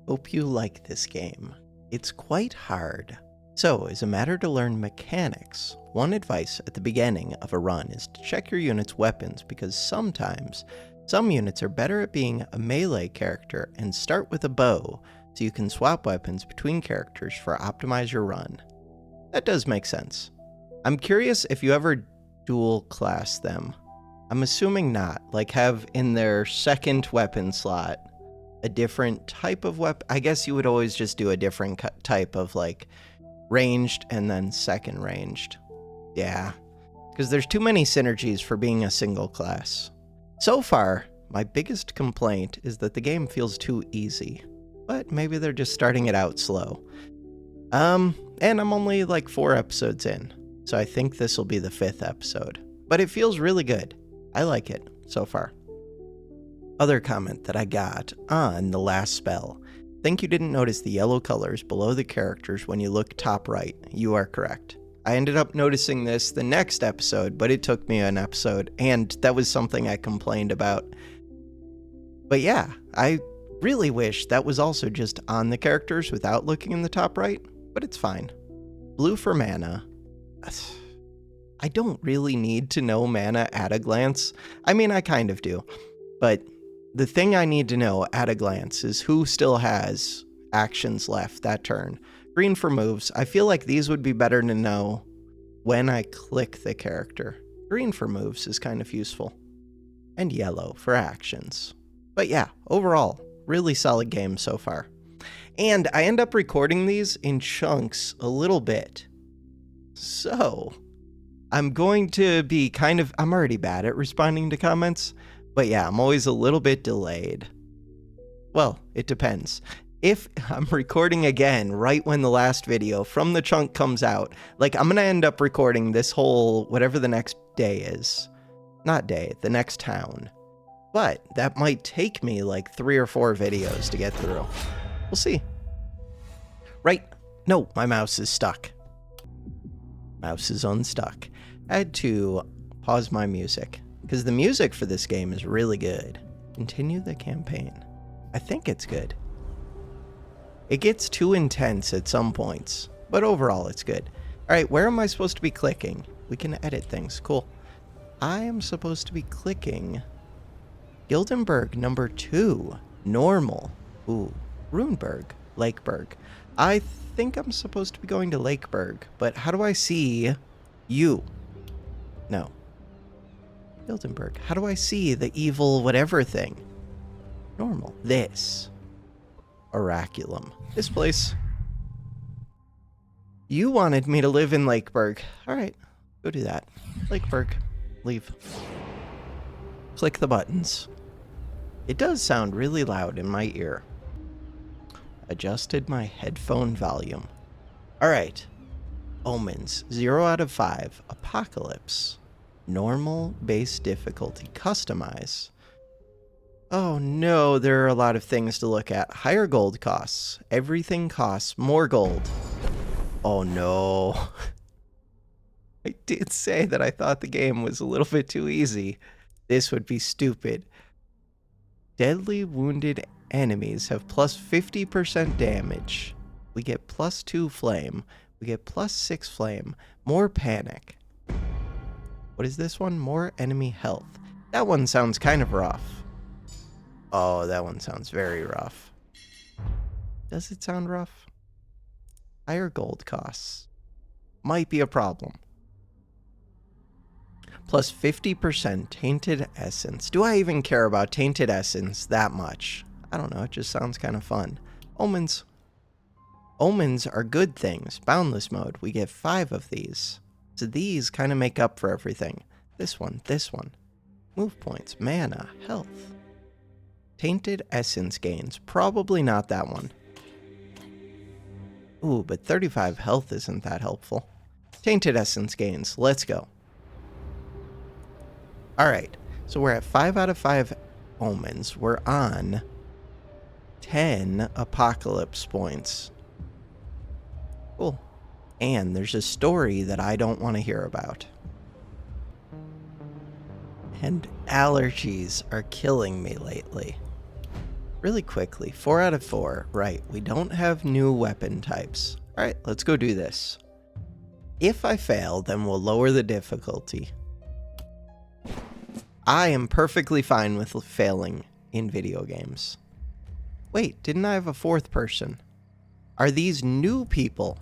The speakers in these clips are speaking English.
Hope you like this game. It's quite hard. So, as a matter to learn mechanics, one advice at the beginning of a run is to check your unit's weapons because sometimes some units are better at being a melee character and start with a bow so you can swap weapons between characters for optimize your run. That does make sense. I'm curious if you ever dual class them. I'm assuming not, like have in their second weapon slot a different type of weapon. I guess you would always just do a different type of like ranged and then second ranged. Yeah, because there's too many synergies for being a single class. So far, my biggest complaint is that the game feels too easy, but maybe they're just starting it out slow. And I'm only like 4 episodes in, so I think this will be the 5th episode, but it feels really good. I like it so far. Other comment that I got on the last spell. Think you didn't notice the yellow colors below the characters when you look top right. You are correct. I ended up noticing this the next episode, but it took me an episode, and that was something I complained about. But yeah, I really wish that was also just on the characters without looking in the top right, but it's fine. Blue for mana. I don't really need to know mana at a glance. I mean, I kind of do, but the thing I need to know at a glance is who still has actions left that turn. Green for moves. I feel like these would be better to know when I click the character. Green for moves is kind of useful. And yellow for actions. But yeah, overall, really solid game so far. And I end up recording these in chunks a little bit. So, I'm going to be I'm already bad at responding to comments. But yeah, I'm always a little bit delayed. Well, it depends. If I'm recording again right when the last video from the chunk comes out, like I'm gonna end up recording this whole, whatever the next day is. Not day, the next town. But that might take me like 3 or 4 videos to get through. We'll see. Right? No, my mouse is stuck. Mouse is unstuck. I had to pause my music, because the music for this game is really good. Continue the campaign. I think it's good. It gets too intense at some points, but overall it's good. Alright, where am I supposed to be clicking? We can edit things. Cool. I am supposed to be clicking Gildenberg number 2. Normal. Ooh. Runeberg. Lakeburg. I think I'm supposed to be going to Lakeburg, but how do I see you? No. Gildenberg. How do I see the evil whatever thing? Normal. This. Oraculum. This place. You wanted me to live in Lakeburg. Alright. Go do that. Lakeburg. Leave. Click the buttons. It does sound really loud in my ear. Adjusted my headphone volume. Alright. Omens. 0 out of 5. Apocalypse. Normal, base difficulty, customize. Oh no, there are a lot of things to look at. Higher gold costs. Everything costs more gold. Oh no. I did say that I thought the game was a little bit too easy. This would be stupid. Deadly wounded enemies have plus 50% damage. We get plus 2 flame. We get plus 6 flame. More panic. What is this one? More enemy health. That one sounds kind of rough. Oh, that one sounds very rough. Does it sound rough? Higher gold costs. Might be a problem. Plus 50% tainted essence. Do I even care about tainted essence that much? I don't know, it just sounds kind of fun. Omens. Omens are good things. Boundless mode. We get 5 of these. So these kind of make up for everything. This one, this one. Move points, mana, health. Tainted essence gains. Probably not that one. Ooh, but 35 health isn't that helpful. Tainted essence gains. Let's go. Alright, so we're at 5 out of 5 omens. We're on 10 apocalypse points. Cool. And there's a story that I don't want to hear about. And allergies are killing me lately. Really quickly, 4 out of 4. Right, we don't have new weapon types. All right, let's go do this. If I fail, then we'll lower the difficulty. I am perfectly fine with failing in video games. Wait, didn't I have a fourth person? Are these new people?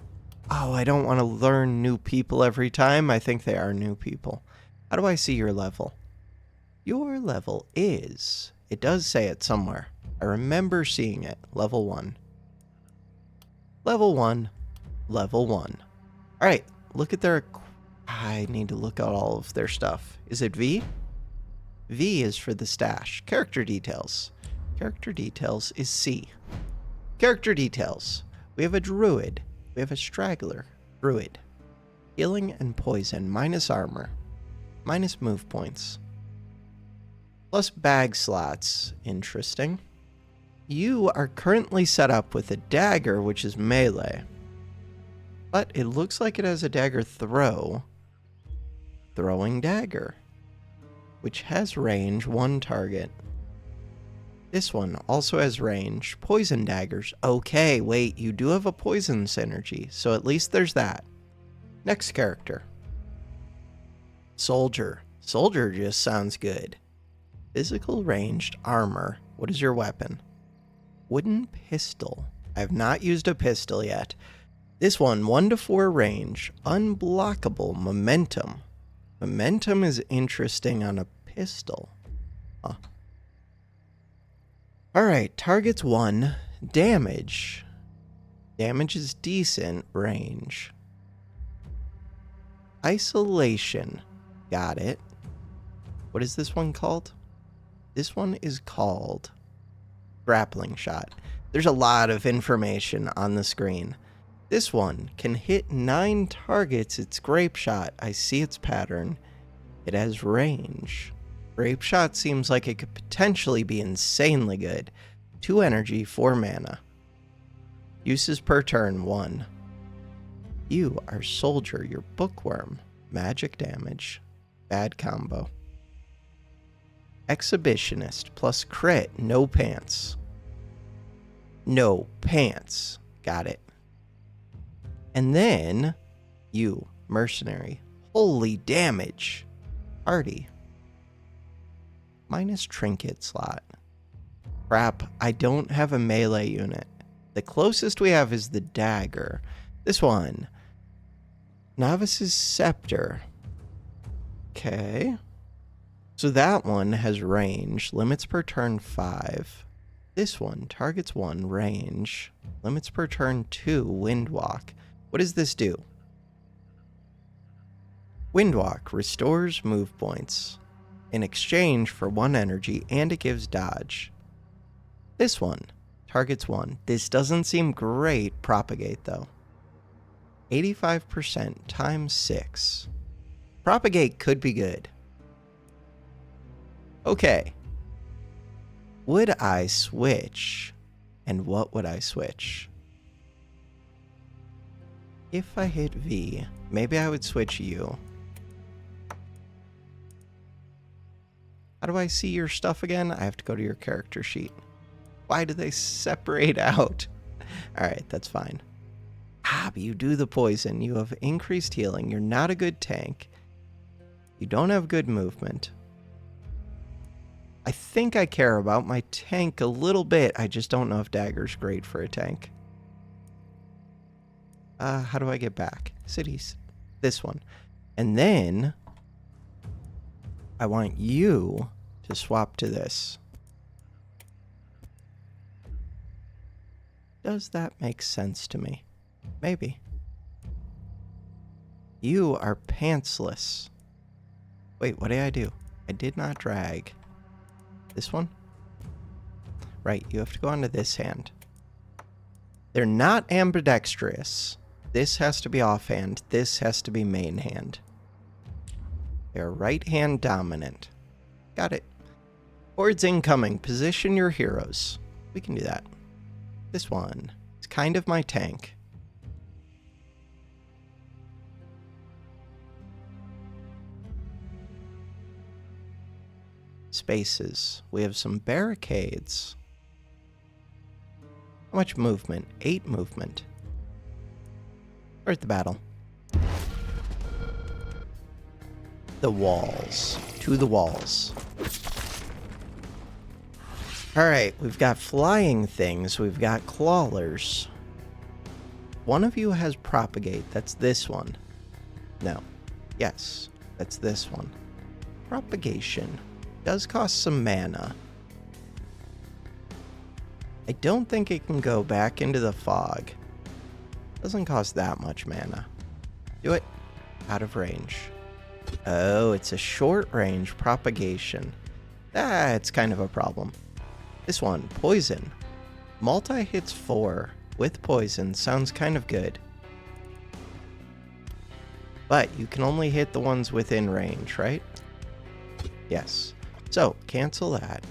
Oh, I don't want to learn new people every time. I think they are new people. How do I see your level? Your level is... It does say it somewhere. I remember seeing it. Level 1. Level 1. Level 1. All right, look at their... I need to look at all of their stuff. Is it V? V is for the stash. Character details. Character details is C. Character details. We have a druid. We have a straggler. Druid. Healing and poison. Minus armor. Minus move points. Plus bag slots. Interesting. You are currently set up with a dagger, which is melee. But it looks like it has a dagger throw. Throwing dagger. Which has range, 1 target. This one also has range. Poison daggers. Okay, wait, you do have a poison synergy, so at least there's that. Next character. Soldier. Soldier just sounds good. Physical ranged armor. What is your weapon? Wooden pistol. I have not used a pistol yet. This one, 1 to 4 range. Unblockable momentum. Momentum is interesting on a pistol. Huh. Alright, targets 1. Damage. Damage is decent. Range. Isolation. Got it. What is this one called? This one is called grappling shot. There's a lot of information on the screen. This one can hit 9 targets. It's grape shot. I see its pattern. It has range. Grape shot seems like it could potentially be insanely good. 2 energy, 4 mana. Uses per turn, 1. You are soldier. You're bookworm. Magic damage. Bad combo. Exhibitionist plus crit. No pants. No pants. Got it. And then you, mercenary. Holy damage. Party. Minus trinket slot. Crap, I don't have a melee unit. The closest we have is the dagger. This one. Novice's scepter. Okay. So that one has range. Limits per turn 5. This one targets 1, range. Limits per turn 2, windwalk. What does this do? Windwalk restores move points in exchange for 1 energy, and it gives dodge. This one targets 1. This doesn't seem great. Propagate, though. 85% times 6. Propagate could be good. Okay. Would I switch? And what would I switch? If I hit V, maybe I would switch you. How do I see your stuff again? I have to go to your character sheet. Why do they separate out? Alright, that's fine. But you do the poison. You have increased healing. You're not a good tank. You don't have good movement. I think I care about my tank a little bit. I just don't know if dagger's great for a tank. How do I get back? Cities. This one. And then I want you to swap to this. Does that make sense to me? Maybe. You are pantsless. Wait, what did I do? I did not drag. This one? Right, you have to go onto this hand. They're not ambidextrous. This has to be offhand. This has to be main hand. They're right hand dominant. Got it. Hordes incoming. Position your heroes. We can do that. This one is kind of my tank. Spaces. We have some barricades. How much movement? 8 movement. Start the battle. The walls. To the walls. Alright, we've got flying things. We've got clawlers. One of you has propagate. That's this one. No. Yes, that's this one. Propagation. Does cost some mana. I don't think it can go back into the fog. Doesn't cost that much mana. Do it. Out of range. Oh, it's a short range propagation. That's kind of a problem. This one, poison. Multi hits 4 with poison sounds kind of good. But you can only hit the ones within range, right? Yes. So, cancel that.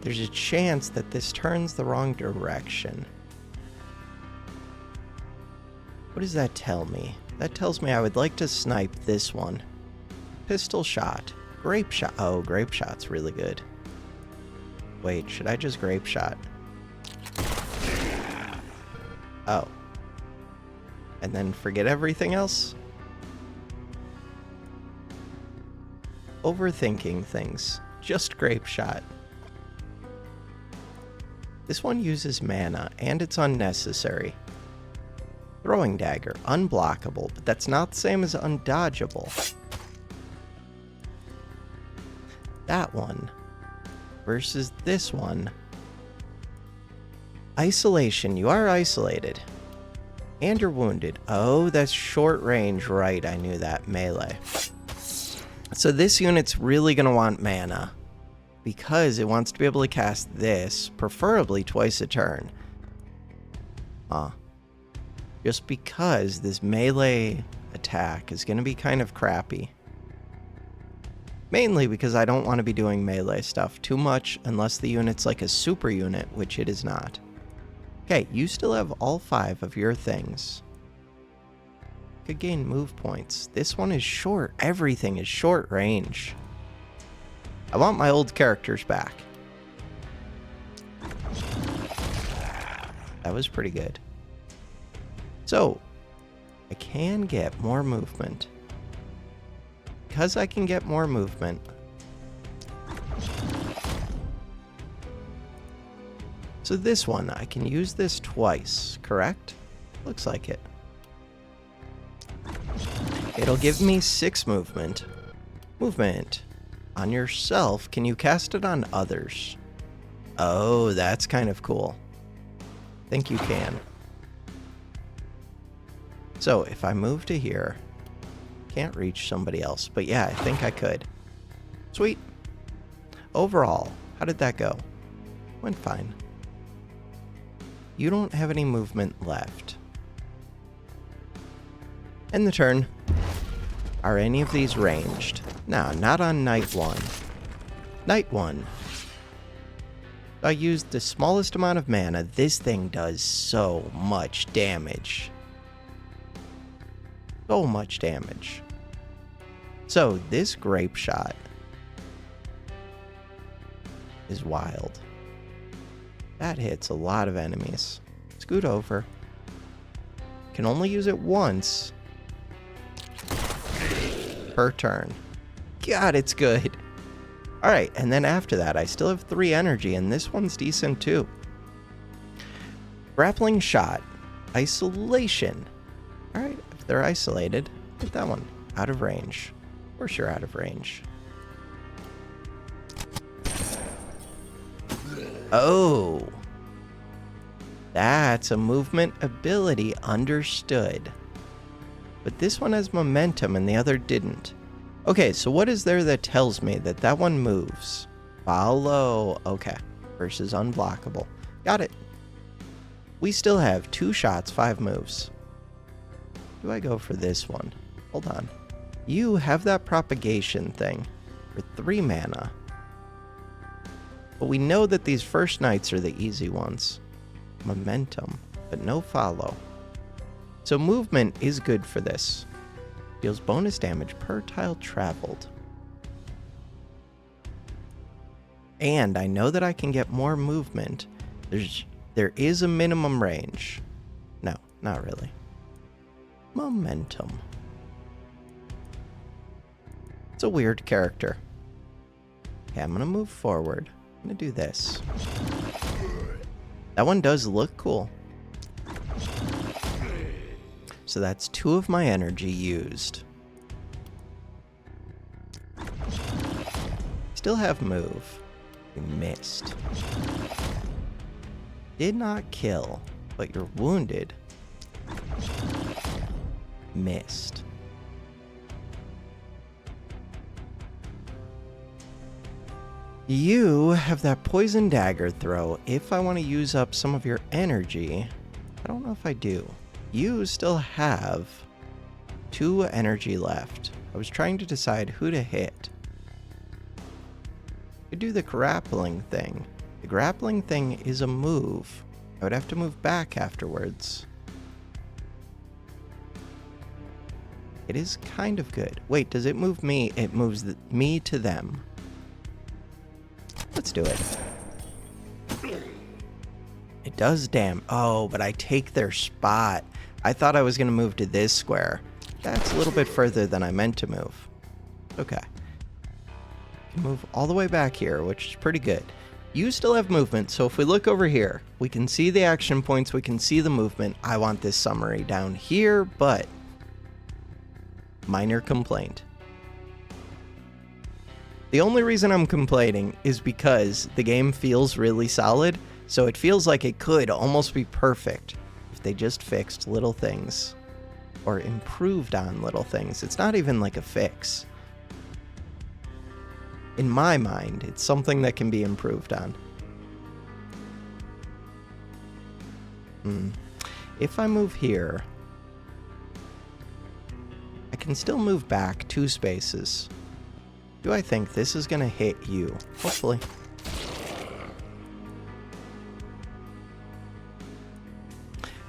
There's a chance that this turns the wrong direction. What does that tell me? That tells me I would like to snipe this one. Pistol shot. Grape shot. Oh, grape shot's really good. Wait, should I just grape shot? Oh. And then forget everything else? Overthinking things. Just grape shot. This one uses mana, and it's unnecessary. Throwing dagger, unblockable, but that's not the same as undodgeable. That one versus this one. Isolation, you are isolated. And you're wounded. Oh, that's short range, right, I knew that, melee. So this unit's really gonna want mana, because it wants to be able to cast this, preferably twice a turn. Just because this melee attack is going to be kind of crappy. Mainly because I don't want to be doing melee stuff too much unless the unit's like a super unit, which it is not. Okay, you still have all 5 of your things. Could gain move points. This one is short. Everything is short range. I want my old characters back. That was pretty good. So, I can get more movement. Because I can get more movement. So this one, I can use this twice, correct? Looks like it. It'll give me 6 movement. Movement. On yourself, can you cast it on others? Oh, that's kind of cool. Think you can. So if I move to here, can't reach somebody else, but yeah, I think I could. Sweet. Overall, how did that go? Went fine. You don't have any movement left. End the turn. Are any of these ranged? No, not on night 1. Night 1. I used the smallest amount of mana. This thing does so much damage. So much damage. So this grape shot is wild. That hits a lot of enemies. Scoot over. Can only use it once per turn. God, it's good. Alright, and then after that, I still have 3 energy, and this one's decent too. Grappling shot. Isolation. Alright, if they're isolated, hit that one. Out of range. Of course you're out of range. Oh. That's a movement ability, understood. But this one has momentum and the other didn't. Okay, so what is there that tells me that that one moves? Follow. Okay. Versus unblockable. Got it. We still have 2 shots, 5 moves. Do I go for this one? Hold on. You have that propagation thing for 3 mana. But we know that these first nights are the easy ones. Momentum, but no follow. So movement is good for this. Deals bonus damage per tile traveled. And I know that I can get more movement. There is a minimum range. No, not really. Momentum. It's a weird character. Okay, I'm gonna move forward. I'm gonna do this. That one does look cool. So that's 2 of my energy used. Still have move. You missed. Did not kill, but you're wounded. Missed. You have that poison dagger throw. If I want to use up some of your energy, I don't know if I do. You still have 2 energy left. I was trying to decide who to hit. I could do the grappling thing. The grappling thing is a move. I would have to move back afterwards. It is kind of good. Wait, does it move me? It moves me to them. Let's do it. It does Oh, but I take their spot. I thought I was going to move to this square. That's a little bit further than I meant to move. Okay. I can move all the way back here, which is pretty good. You still have movement, so if we look over here, we can see the action points, we can see the movement. I want this summary down here, but minor complaint. The only reason I'm complaining is because the game feels really solid, so it feels like it could almost be perfect if they just fixed little things or improved on little things. It's not even like a fix. In my mind, it's something that can be improved on. If I move here, I can still move back 2 spaces. Do I think this is gonna hit you? Hopefully.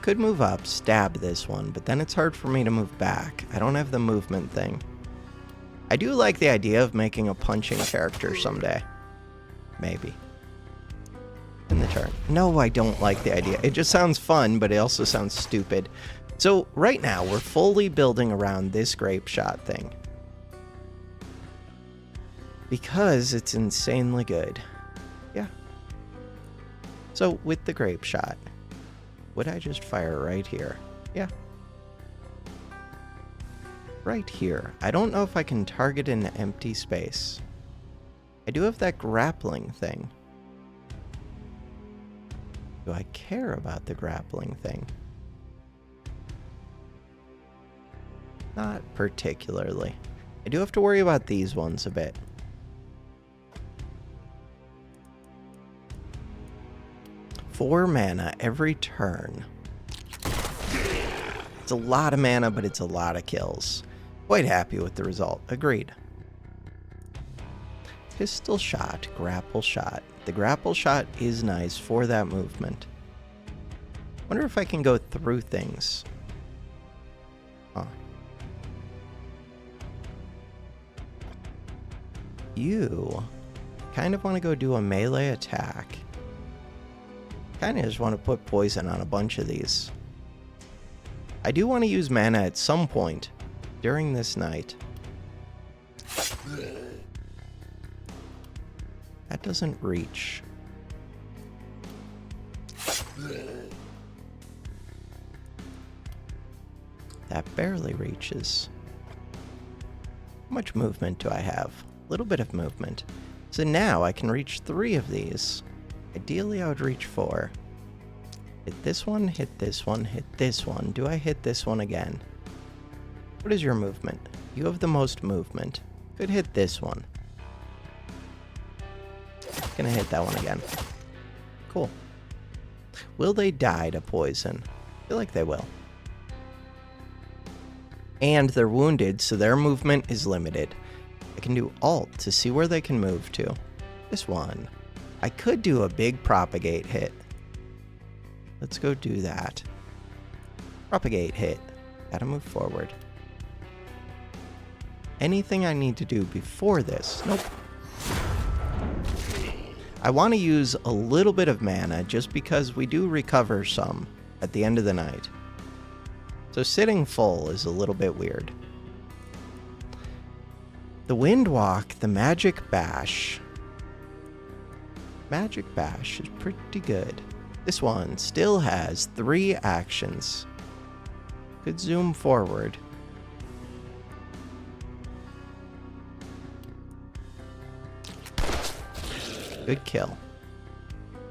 Could move up, stab this one, but then it's hard for me to move back. I don't have the movement thing. I do like the idea of making a punching character someday. Maybe. In the turn. No, I don't like the idea. It just sounds fun, but it also sounds stupid. So right now, we're fully building around this grape shot thing. Because it's insanely good. Yeah. So with the grape shot, would I just fire right here? Yeah. Right here. I don't know if I can target an empty space. I do have that grappling thing. Do I care about the grappling thing? Not particularly. I do have to worry about these ones a bit. Four mana every turn. It's a lot of mana, but it's a lot of kills. Quite happy with the result. Agreed. Pistol shot, grapple shot. The grapple shot is nice for that movement. Wonder if I can go through things. Huh. You kind of want to go do a melee attack. Kind of just want to put poison on a bunch of these. I do want to use mana at some point during this night. That doesn't reach. That barely reaches. How much movement do I have? A little bit of movement. So now I can reach 3 of these. Ideally, I would reach 4. Hit this one, hit this one, hit this one. Do I hit this one again? What is your movement? You have the most movement. Could hit this one. Gonna hit that one again. Cool. Will they die to poison? I feel like they will. And they're wounded, so their movement is limited. I can do Alt to see where they can move to. This one. I could do a big propagate hit. Let's go do that. Propagate hit. Gotta move forward. Anything I need to do before this? Nope. I want to use a little bit of mana just because we do recover some at the end of the night. So sitting full is a little bit weird. The Wind Walk, the Magic Bash. Magic Bash is pretty good. This one still has 3 actions. Could zoom forward. Good kill.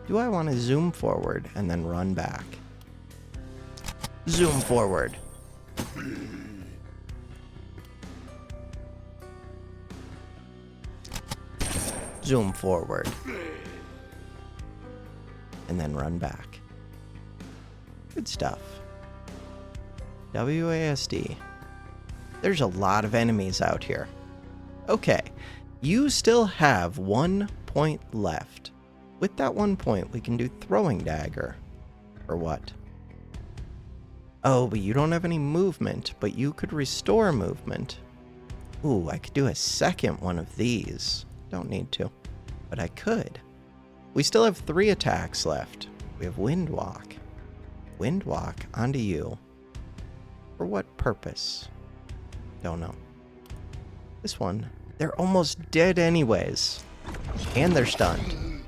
Do I want to zoom forward and then run back? Zoom forward. Zoom forward. And then run back. Good stuff. WASD. There's a lot of enemies out here. Okay, you still have 1 point left. With that 1 point, we can do throwing dagger. Or what? Oh, but you don't have any movement, but you could restore movement. Ooh, I could do a second one of these. Don't need to, but I could. We still have 3 attacks left. We have Wind Walk. Wind Walk onto you. For what purpose? Don't know. This one, they're almost dead anyways. And they're stunned.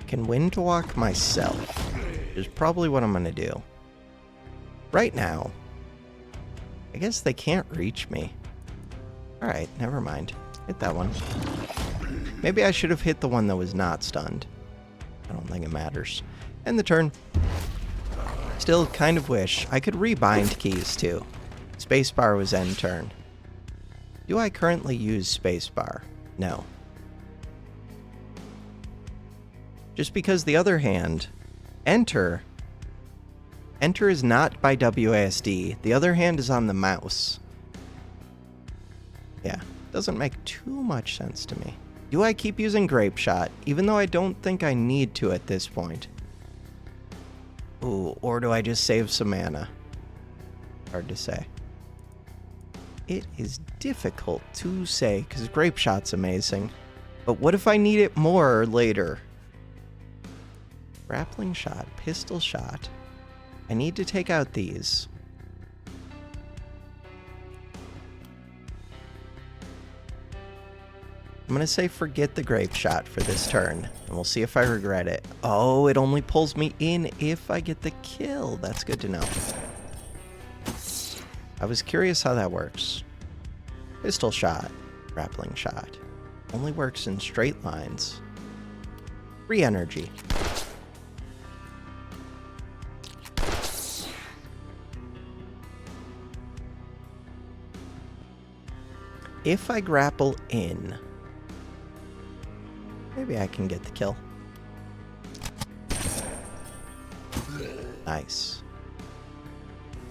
Can Wind Walk myself, is probably what I'm gonna do. Right now, I guess they can't reach me. Alright, never mind. Hit that one. Maybe I should have hit the one that was not stunned. I don't think it matters. End the turn. Still kind of wish I could rebind keys too. Spacebar was end turn. Do I currently use spacebar? No. Just because the other hand, enter is not by WASD. The other hand is on the mouse. Yeah, doesn't make too much sense to me. Do I keep using Grape Shot, even though I don't think I need to at this point? Ooh, or do I just save some mana? Hard to say. It is difficult to say, because Grape Shot's amazing. But what if I need it more later? Grappling Shot, Pistol Shot. I need to take out these. I'm going to say forget the Grape Shot for this turn, and we'll see if I regret it. Oh, it only pulls me in if I get the kill. That's good to know. I was curious how that works. Pistol Shot, Grappling Shot. Only works in straight lines. Free energy. If I grapple in, maybe I can get the kill. Nice.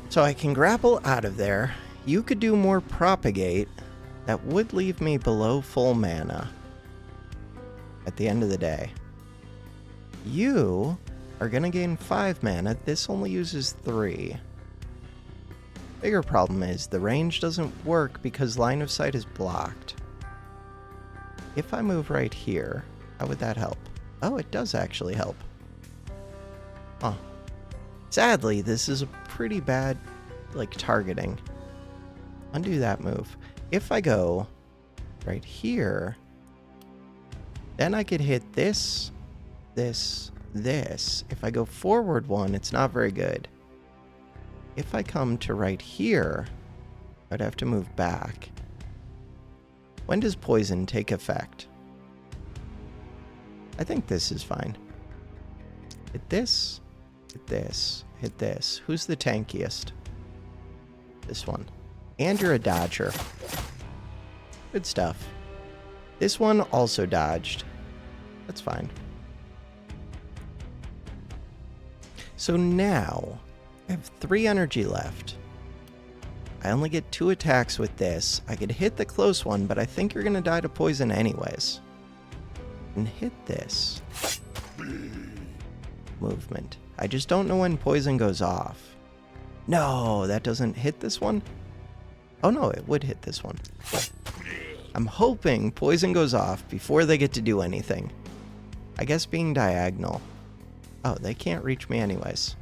So I can grapple out of there. You could do more propagate. That would leave me below full mana at the end of the day. You are going to gain 5 mana. This only uses 3. Bigger problem is the range doesn't work because line of sight is blocked. If I move right here, how would that help? Oh, it does actually help. Huh. Sadly, this is a pretty bad, targeting. Undo that move. If I go right here, then I could hit this, this, this. If I go forward one, it's not very good. If I come to right here, I'd have to move back. When does poison take effect? I think this is fine. Hit this, hit this, hit this. Who's the tankiest? This one. And you're a dodger. Good stuff. This one also dodged. That's fine. So now, I have 3 energy left. I only get 2 attacks with this. I could hit the close one, but I think you're going to die to poison anyways. And hit this. movement. I just don't know when poison goes off. No, that doesn't hit this one? Oh no, it would hit this one. I'm hoping poison goes off before they get to do anything. I guess being diagonal. Oh, they can't reach me anyways.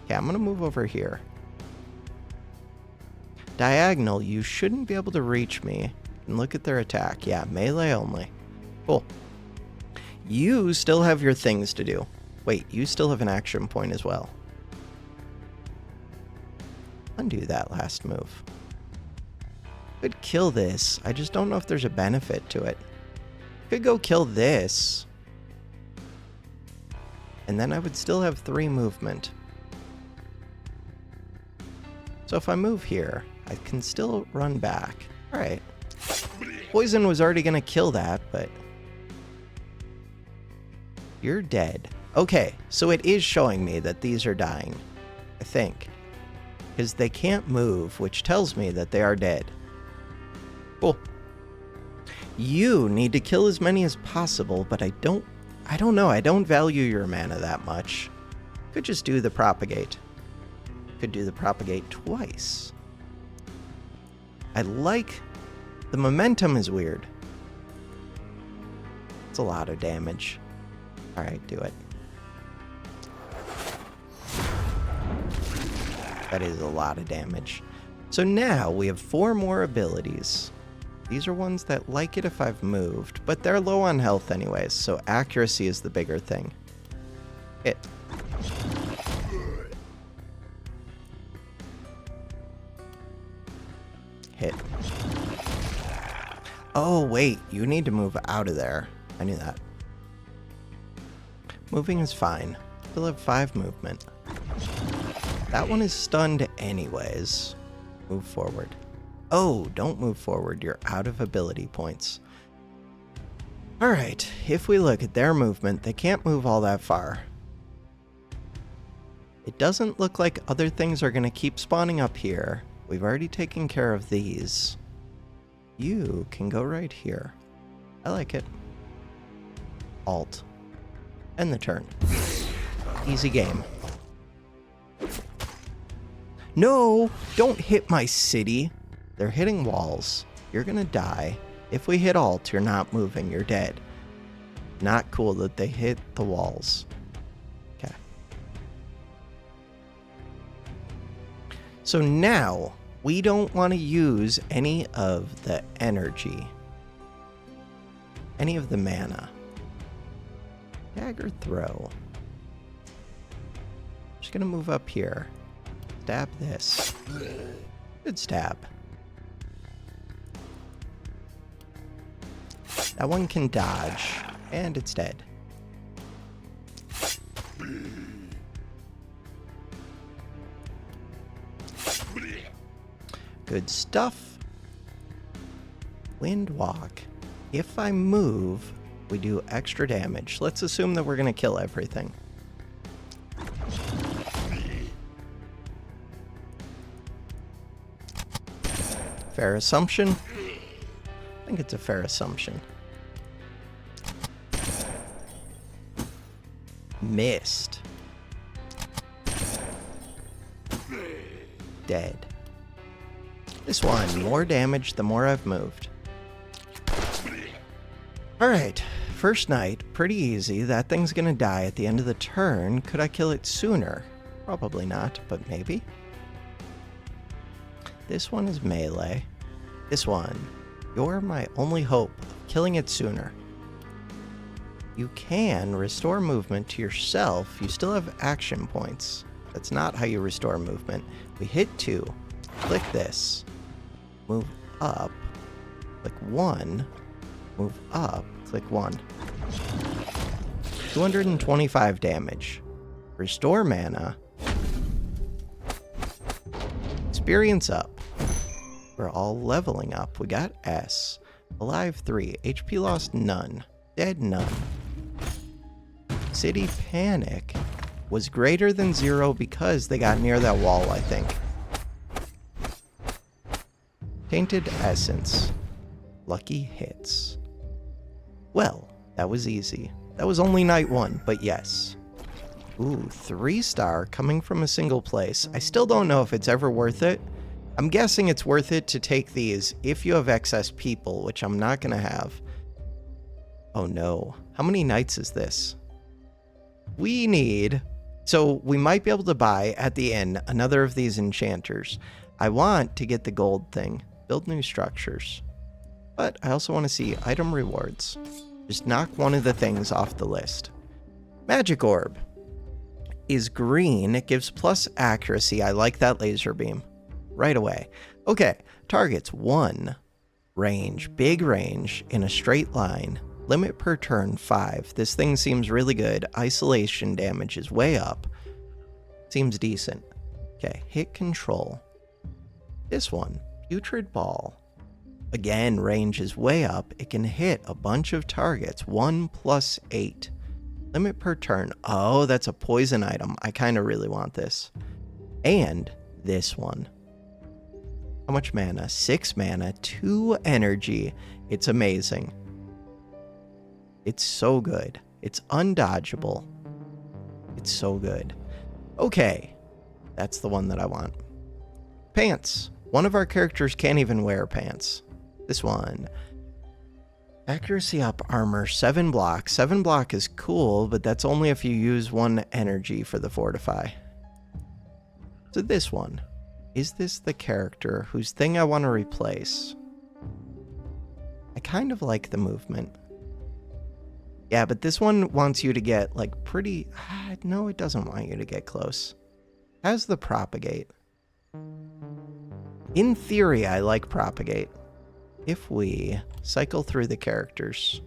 Okay, I'm gonna move over here. Diagonal, you shouldn't be able to reach me. And look at their attack. Yeah, melee only. Cool. You still have your things to do. Wait, you still have an action point as well. Undo that last move. Could kill this. I just don't know if there's a benefit to it. Could go kill this. And then I would still have 3 movement. So if I move here, I can still run back. Alright. Poison was already going to kill that, but... You're dead. Okay, so it is showing me that these are dying. I think. Because they can't move, which tells me that they are dead. Cool. You need to kill as many as possible, but I don't know. I don't value your mana that much. Could just do the propagate. Could do the propagate twice. I like... The momentum is weird. It's a lot of damage. Alright, do it. That is a lot of damage. So now we have 4 more abilities. These are ones that like it if I've moved, but they're low on health anyways, so accuracy is the bigger thing. Hit. Hit. Oh, wait, you need to move out of there. I knew that. Moving is fine. Still have 5 movement. That one is stunned anyways. Move forward. Oh, don't move forward. You're out of ability points. Alright, if we look at their movement, they can't move all that far. It doesn't look like other things are going to keep spawning up here. We've already taken care of these. You can go right here. I like it. Alt. End the turn. Easy game. No! Don't hit my city! They're hitting walls. You're gonna die. If we hit alt, you're not moving. You're dead. Not cool that they hit the walls. Okay. So now, we don't want to use any of the energy. Any of the mana. Dagger throw. Just gonna move up here. Stab this. Good stab. That one can dodge, and it's dead. Good stuff. Wind walk. If I move, we do extra damage. Let's assume that we're going to kill everything. Fair assumption? I think it's a fair assumption. Missed. Dead. This one, more damage the more I've moved. Alright, first night, pretty easy. That thing's gonna die at the end of the turn. Could I kill it sooner? Probably not, but maybe. This one is melee. This one, you're my only hope of killing it sooner. You can restore movement to yourself. You still have action points. That's not how you restore movement. We hit 2, click this, move up, click 1, move up, click 1. 225 damage. Restore mana. Experience up. We're all leveling up. We got S. Alive 3. HP lost none. Dead none. City Panic was greater than 0 because they got near that wall, I think. Tainted Essence. Lucky hits. Well, that was easy. That was only night 1, but yes. Ooh, 3-star coming from a single place. I still don't know if it's ever worth it. I'm guessing it's worth it to take these if you have excess people, which I'm not going to have. Oh no. How many nights is this? We need... So we might be able to buy at the inn another of these enchanters. I want to get the gold thing. Build new structures. But I also want to see item rewards. Just knock one of the things off the list. Magic orb is green. It gives plus accuracy. I like that laser beam. Right away. Okay, targets 1 range, big range in a straight line. Limit per turn 5. This thing seems really good. Isolation damage is way up. Seems decent. Okay, hit control. This one, putrid ball. Again, range is way up. It can hit a bunch of targets. 1 plus 8. Limit per turn. Oh, that's a poison item. I kind of really want this. And this one. How much mana? 6 mana, 2 energy. It's amazing. It's so good. It's undodgeable. It's so good. Okay. That's the one that I want. Pants. One of our characters can't even wear pants. This one. Accuracy up, armor, 7 block. 7 block is cool, but that's only if you use 1 energy for the fortify. So this one. Is this the character whose thing I want to replace? I kind of like the movement. Yeah, but this one wants you to get, like, pretty... no, it doesn't want you to get close. How's the propagate? In theory, I like propagate. If we cycle through the characters...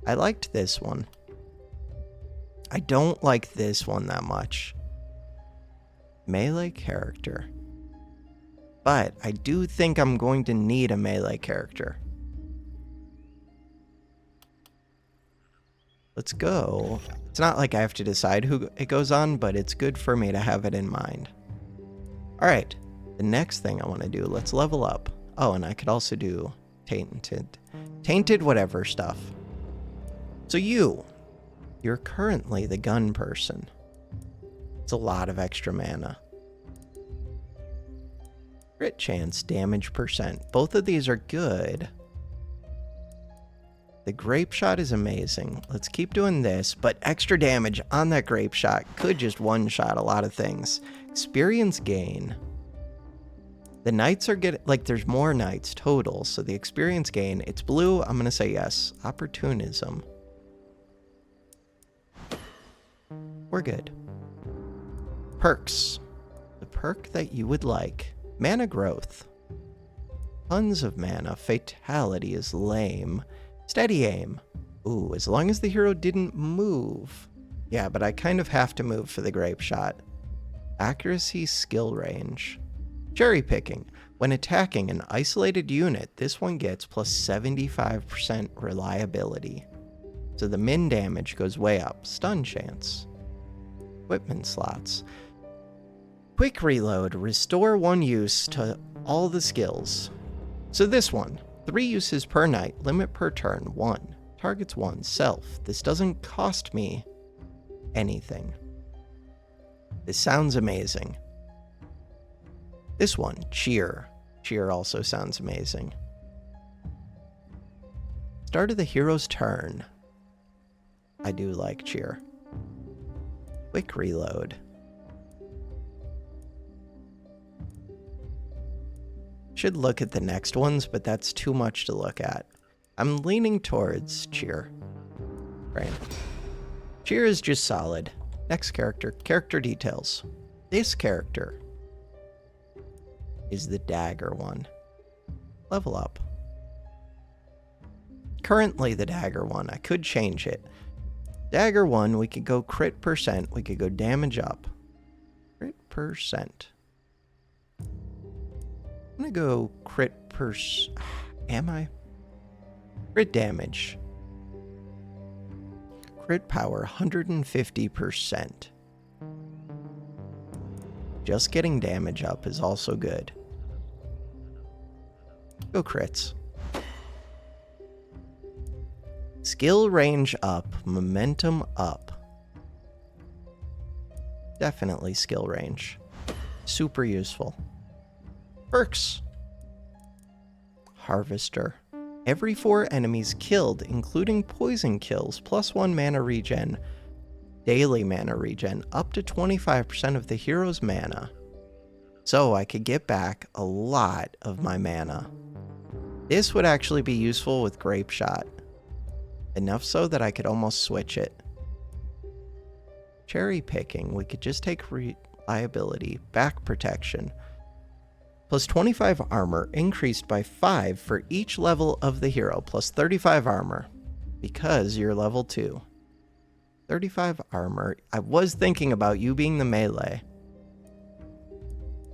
I liked this one. I don't like this one that much. Melee character. But I do think I'm going to need a melee character. Let's go. It's not like I have to decide who it goes on, but it's good for me to have it in mind. Alright, the next thing I want to do, let's level up. Oh, and I could also do tainted whatever stuff. So you're currently the gun person. It's a lot of extra mana. Crit chance, damage percent. Both of these are good. The grape shot is amazing. Let's keep doing this, but extra damage on that grape shot could just one-shot a lot of things. Experience gain. The knights are getting, like, there's more knights total, so the experience gain, it's blue, I'm gonna say yes. Opportunism. We're good. Perks. The perk that you would like. Mana growth. Tons of mana. Fatality is lame. Steady aim. Ooh, as long as the hero didn't move. Yeah, but I kind of have to move for the grape shot. Accuracy, skill range. Cherry picking. When attacking an isolated unit, this one gets plus 75% reliability. So the min damage goes way up. Stun chance. Equipment slots. Quick reload. Restore 1 use to all the skills. So this one. 3 uses per night, limit per turn, 1. Targets 1, self. This doesn't cost me anything. This sounds amazing. This one, cheer. Cheer also sounds amazing. Start of the hero's turn. I do like cheer. Quick reload. Should look at the next ones, but that's too much to look at. I'm leaning towards cheer. Right. Cheer is just solid. Next character. Character details. This character is the dagger one. Level up. Currently the dagger one. I could change it. Dagger one, we could go crit percent. We could go damage up. Crit percent. I'm gonna go crit am I? Crit damage. Crit power, 150%. Just getting damage up is also good. Go crits. Skill range up, momentum up. Definitely skill range. Super useful. Perks. Harvester. Every 4 enemies killed, including poison kills, +1 mana regen, daily mana regen, up to 25% of the hero's mana. So I could get back a lot of my mana. This would actually be useful with Grape Shot. Enough so that I could almost switch it. Cherry picking, we could just take reliability, back protection. Plus 25 armor, increased by 5 for each level of the hero, plus 35 armor, because you're level 2. 35 armor. I was thinking about you being the melee,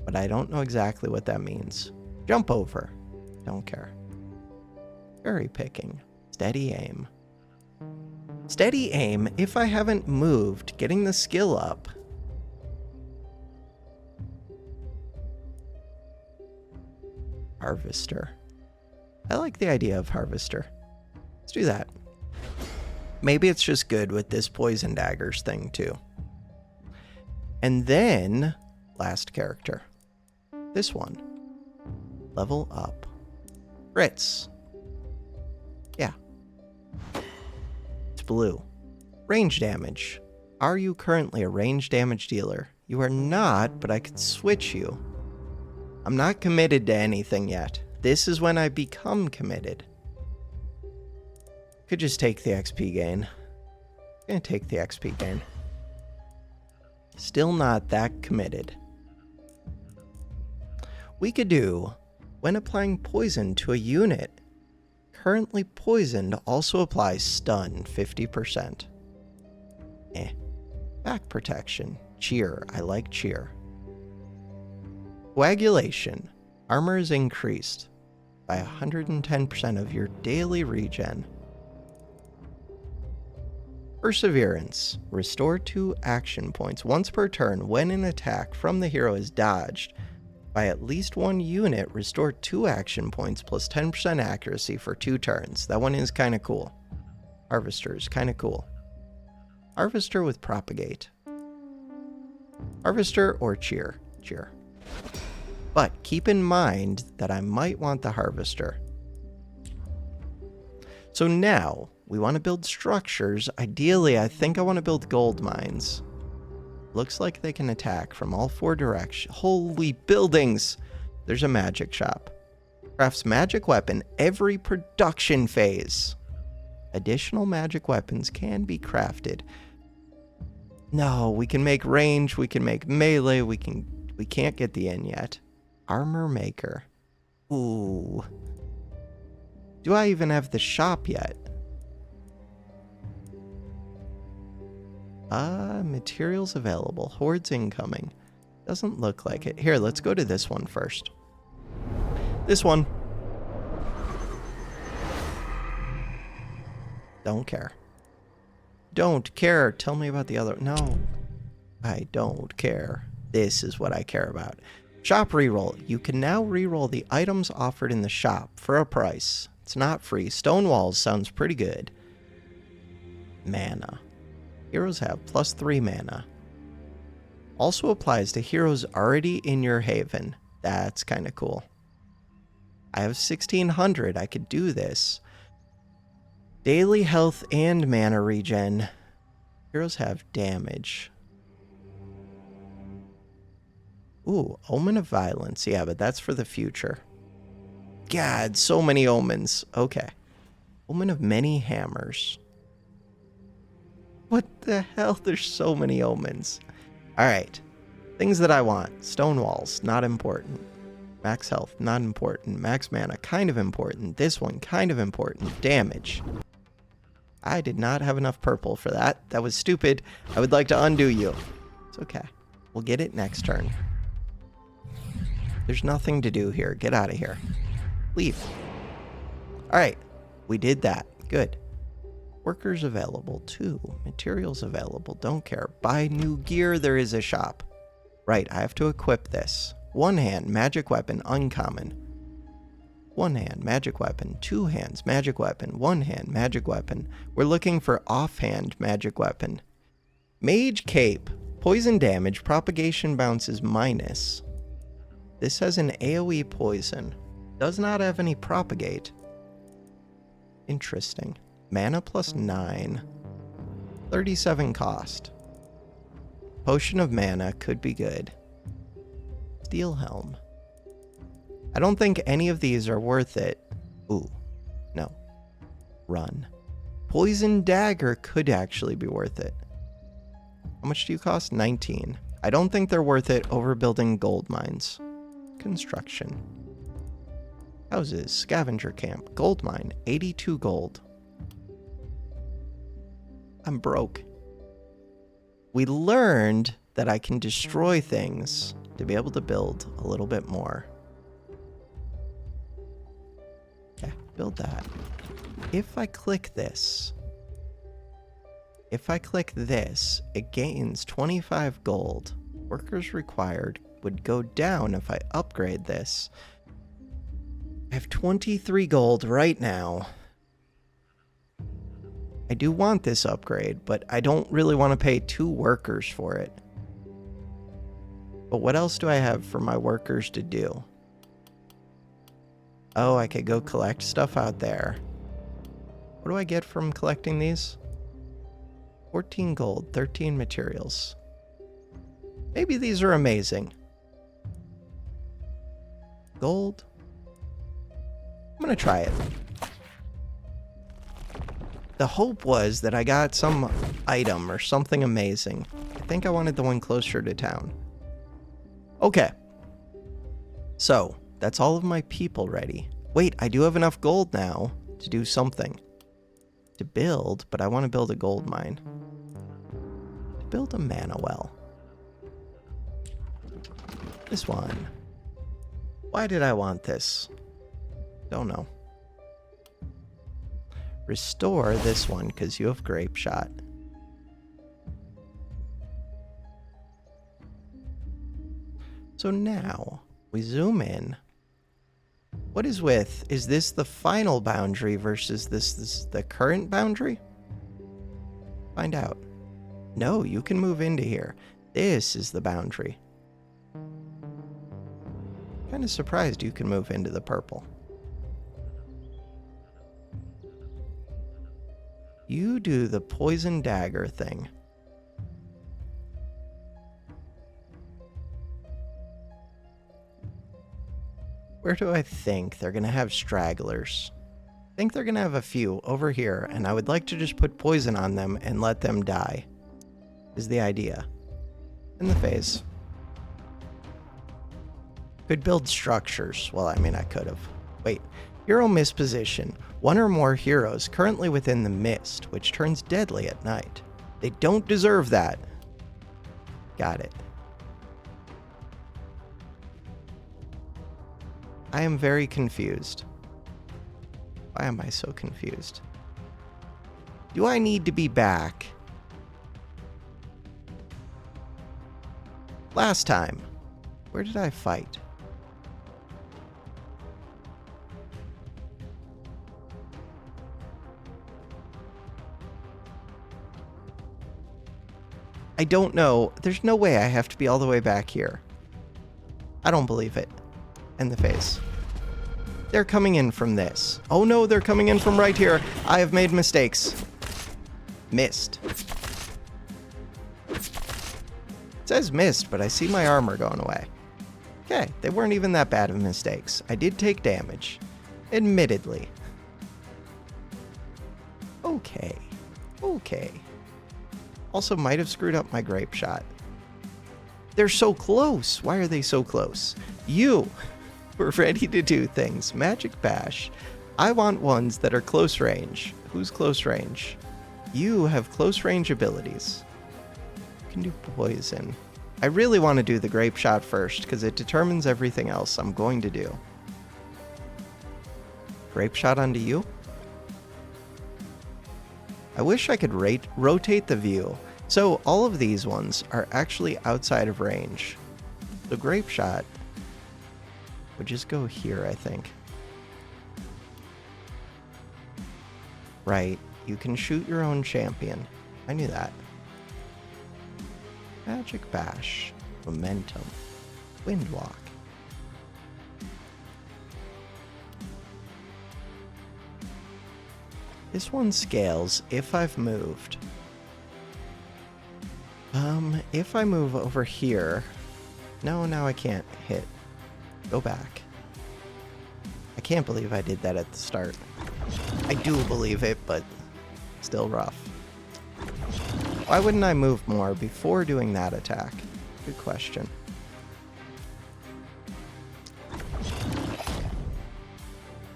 but I don't know exactly what that means. Jump over. Don't care. Cherry picking. Steady aim. Steady aim, if I haven't moved, getting the skill up. Harvester. I like the idea of Harvester. Let's do that. Maybe it's just good with this poison daggers thing too. And then, last character. This one. Level up. Crits. Yeah. It's blue. Range damage. Are you currently a range damage dealer? You are not, but I could switch you. I'm not committed to anything yet. This is when I become committed. Could just take the XP gain. Gonna take the XP gain. Still not that committed. We could do, when applying poison to a unit, currently poisoned also applies stun 50%. Back protection. Cheer. I like cheer. Coagulation. Armor is increased by 110% of your daily regen. Perseverance. Restore 2 action points once per turn when an attack from the hero is dodged. By at least 1 unit, restore 2 action points plus 10% accuracy for 2 turns. That one is kind of cool. Harvester is kind of cool. Harvester with Propagate. Harvester or Cheer. Cheer. But keep in mind that I might want the Harvester. So now, we want to build structures. Ideally, I think I want to build gold mines. Looks like they can attack from all 4 directions. Holy buildings! There's a magic shop. Crafts magic weapon every production phase. Additional magic weapons can be crafted. No, we can make range, we can make melee, we can't get the N yet. Armor maker. Ooh. Do I even have the shop yet? Materials available. Hordes incoming. Doesn't look like it. Here, let's go to this one first. This one. Don't care. Don't care. Tell me about the other. No. I don't care. This is what I care about. Shop reroll. You can now reroll the items offered in the shop for a price. It's not free. Stone walls sounds pretty good. Mana. Heroes have +3 mana. Also applies to heroes already in your haven. That's kind of cool. I have 1600. I could do this. Daily health and mana regen. Heroes have damage. Ooh, Omen of Violence. Yeah, but that's for the future. God, so many omens. Okay. Omen of Many Hammers. What the hell? There's so many omens. Alright. Things that I want. Stone walls, not important. Max health, not important. Max mana, kind of important. This one, kind of important. Damage. I did not have enough purple for that. That was stupid. I would like to undo you. It's okay. We'll get it next turn. There's nothing to do here. Get out of here. Leave. Alright. We did that. Good. Workers available too. Materials available. Don't care. Buy new gear. There is a shop. Right. I have to equip this. One hand. Magic weapon. Uncommon. One hand, magic weapon. Two hands, magic weapon. One hand, magic weapon. We're looking for offhand magic weapon. Mage cape. Poison damage. Propagation bounces minus. This has an AoE poison. Does not have any propagate. Interesting. Mana plus 9. 37 cost. Potion of mana could be good. Steel helm. I don't think any of these are worth it. Ooh, no. Run. Poison dagger could actually be worth it. How much do you cost? 19. I don't think they're worth it over building gold mines. Construction. Houses. Scavenger camp. Gold mine. 82 gold. I'm broke. We learned that I can destroy things to be able to build a little bit more. Okay, build that. If I click this, it gains 25 gold. Workers required would go down if I upgrade this. I have 23 gold right now. I do want this upgrade, but I don't really want to pay 2 workers for it. But what else do I have for my workers to do? Oh, I could go collect stuff out there. What do I get from collecting these? 14 gold, 13 materials. Maybe these are amazing. Gold. I'm gonna try it. The hope was that I got some item or something amazing. I think I wanted the one closer to town. Okay. So, that's all of my people ready. Wait, I do have enough gold now to do something. To build, but I want to build a gold mine. To build a mana well. This one. Why did I want this? Don't know. Restore this one because you have grape shot. So now we zoom in. What is with? Is this the final boundary versus this the current boundary? Find out. No, you can move into here. This is the boundary. Kind of surprised you can move into the purple. You do the poison dagger thing. Where do I think they're going to have stragglers? I think they're going to have a few over here, and I would like to just put poison on them and let them die, is the idea. In the phase. Could build structures. Well, I mean, I could have. Wait. Hero mist position. One or more heroes currently within the mist, which turns deadly at night. They don't deserve that. Got it. I am very confused. Why am I so confused? Do I need to be back? Last time, where did I fight? I don't know. There's no way I have to be all the way back here. I don't believe it. In the face. They're coming in from this. Oh no, they're coming in from right here. I have made mistakes. Missed. It says missed, but I see my armor going away. Okay, they weren't even that bad of mistakes. I did take damage. Admittedly. Okay. Okay. Also might have screwed up my grape shot. They're so close. Why are they so close? You were ready to do things. Magic Bash. I want ones that are close range. Who's close range? You have close range abilities. You can do poison. I really want to do the grape shot first because it determines everything else I'm going to do. Grape shot onto you? I wish I could rotate the view. So all of these ones are actually outside of range. The grape shot would just go here, I think. Right, you can shoot your own champion. I knew that. Magic Bash. Momentum. Windwalk. This one scales if I've moved. If I move over here... No, now I can't hit. Go back. I can't believe I did that at the start. I do believe it, but still rough. Why wouldn't I move more before doing that attack? Good question.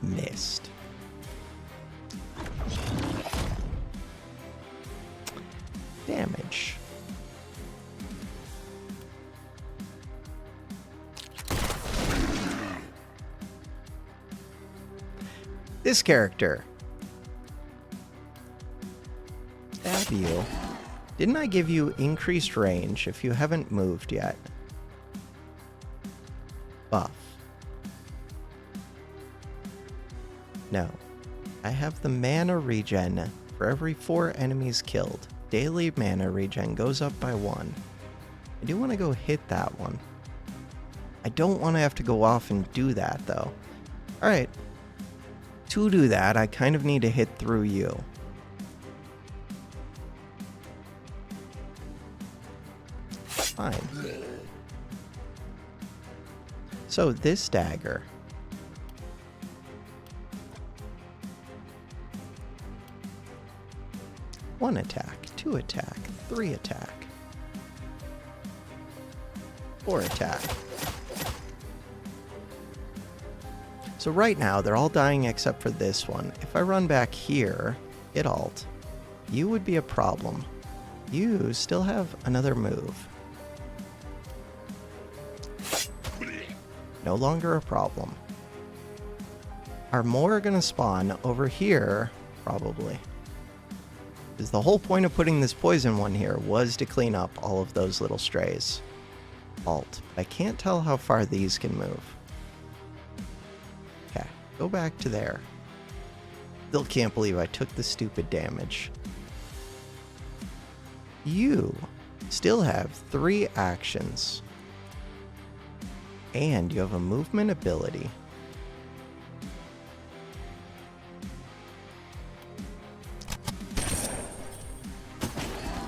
Missed. Damage. This character. Stab you. Didn't I give you increased range if you haven't moved yet? Buff. No. I have the mana regen for every 4 enemies killed. Daily mana regen goes up by 1. I do want to go hit that one. I don't want to have to go off and do that, though. Alright. To do that, I kind of need to hit through you. Fine. So this dagger. One attack, 2 attack, 3 attack, 4 attack. So right now, they're all dying except for this one. If I run back here, hit alt, you would be a problem. You still have another move. No longer a problem. Are more going to spawn over here? Probably. Because the whole point of putting this poison one here was to clean up all of those little strays. Alt. I can't tell how far these can move. Okay, go back to there. Still can't believe I took the stupid damage. You still have 3 actions. And you have a movement ability.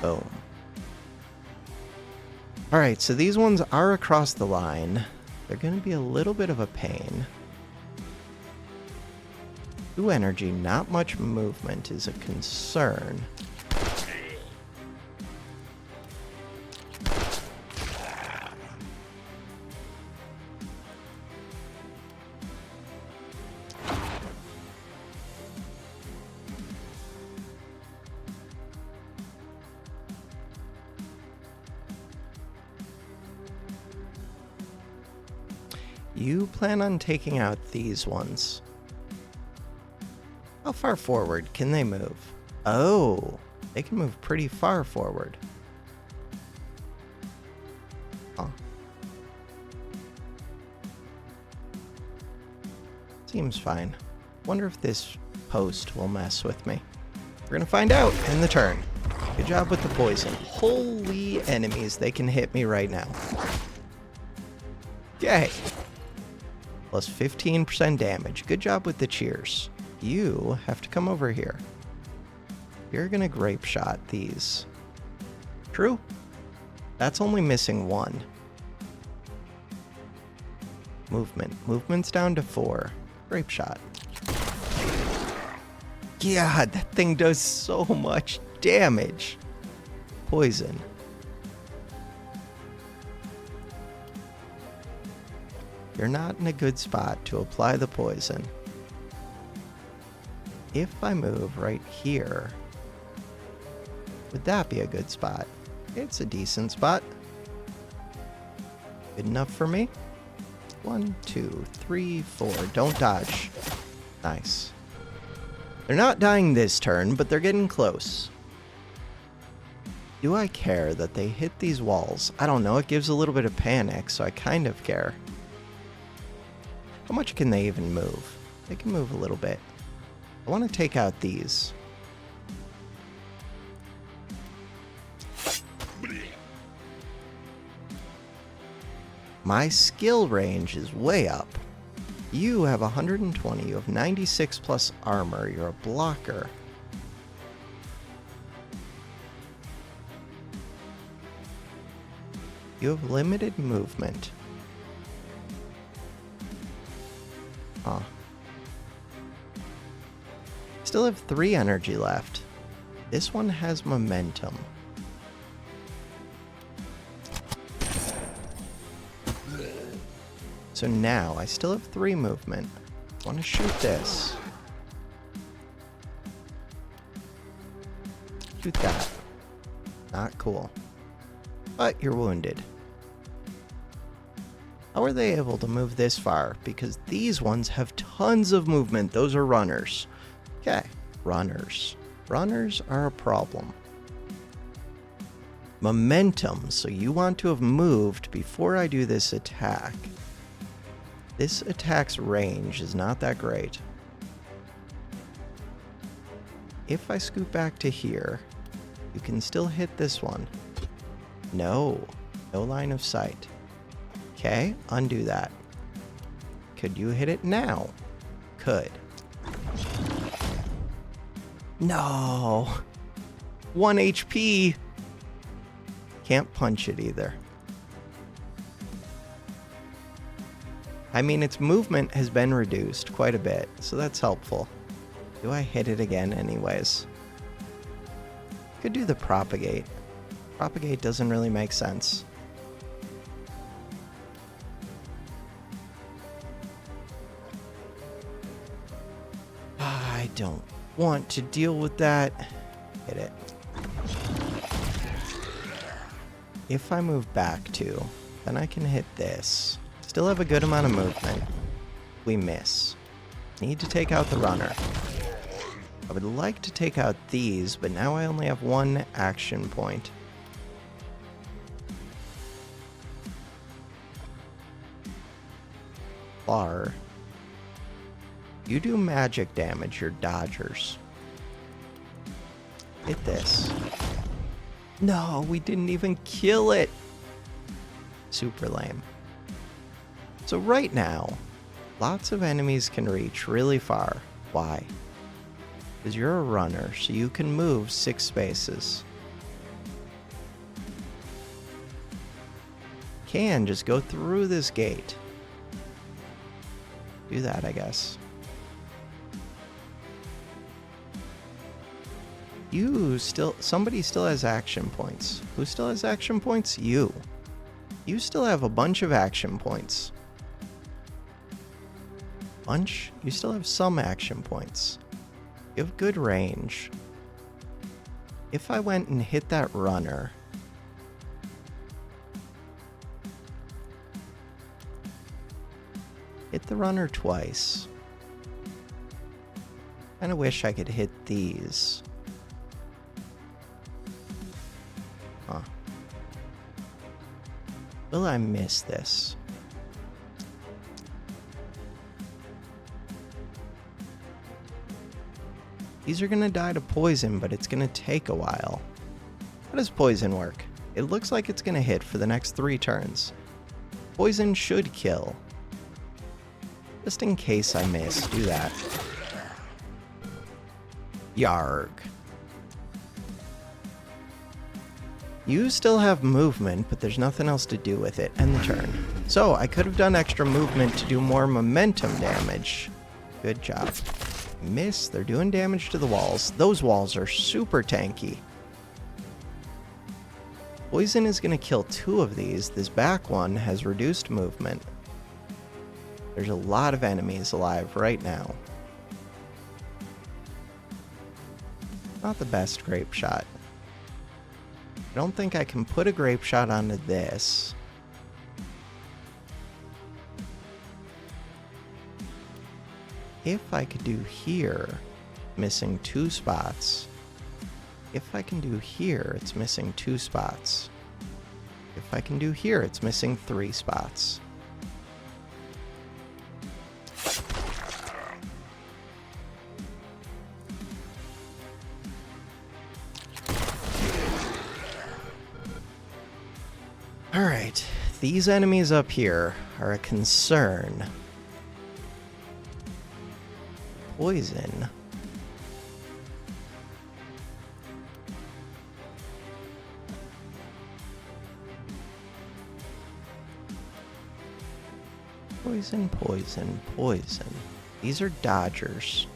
Boom. Alright, so these ones are across the line. They're going to be a little bit of a pain. 2 energy, not much movement is a concern. You plan on taking out these ones. How far forward can they move? Oh, they can move pretty far forward. Huh. Seems fine. Wonder if this post will mess with me. We're gonna find out in the turn. Good job with the poison. Holy enemies, they can hit me right now. Okay. Plus 15% damage. Good job with the cheers. You have to come over here. You're gonna grape shot these. True? That's only missing 1. Movement. Movement's down to 4. Grape shot. God, that thing does so much damage. Poison. You're not in a good spot to apply the poison. If I move right here, would that be a good spot? It's a decent spot. Good enough for me. 1, 2, 3, 4. Don't dodge. Nice. They're not dying this turn, but they're getting close. Do I care that they hit these walls? I don't know. It gives a little bit of panic, so I kind of care. How much can they even move? They can move a little bit. I want to take out these. My skill range is way up. You have 120, you have 96 plus armor, you're a blocker. You have limited movement. Huh. Still have 3 energy left. This one has momentum. So now I still have 3 movement. I want to shoot this. Shoot that. Not cool. But you're wounded. How are they able to move this far? Because these ones have tons of movement. Those are runners. Okay, runners. Runners are a problem. Momentum. So you want to have moved before I do this attack. This attack's range is not that great. If I scoot back to here, you can still hit this one. No line of sight. Okay, undo that. Could you hit it now? Could. No. 1 HP. Can't punch it either. I mean, its movement has been reduced quite a bit, so that's helpful. Do I hit it again anyways? Could do the propagate. Propagate doesn't really make sense. I don't want to deal with that. Hit it. If I move back 2, then I can hit this. Still have a good amount of movement. We miss. Need to take out the runner. I would like to take out these, but now I only have 1 action point. Lar. You do magic damage, you're dodgers. Hit this. No, we didn't even kill it. Super lame. So right now, lots of enemies can reach really far. Why? Because you're a runner, so you can move 6 spaces. Can just go through this gate. Do that, I guess. Somebody still has action points. Who still has action points? You. You still have a bunch of action points. You still have some action points. You have good range. If I went and hit that runner, hit the runner twice. Kinda wish I could hit these. Huh. Will I miss this? These are gonna die to poison, but it's gonna take a while. How does poison work? It looks like it's gonna hit for the next 3 turns. Poison should kill. Just in case I miss, do that. Yarg. You still have movement, but there's nothing else to do with it. End the turn. So, I could have done extra movement to do more momentum damage. Good job. Miss. They're doing damage to the walls. Those walls are super tanky. Poison is going to kill 2 of these. This back one has reduced movement. There's a lot of enemies alive right now. Not the best grape shot. I don't think I can put a grape shot onto this. If I could do here, missing 2 spots. If I can do here, it's missing 2 spots. If I can do here, it's missing 3 spots. Alright, these enemies up here are a concern. Poison. Poison, poison, poison. These are dodgers.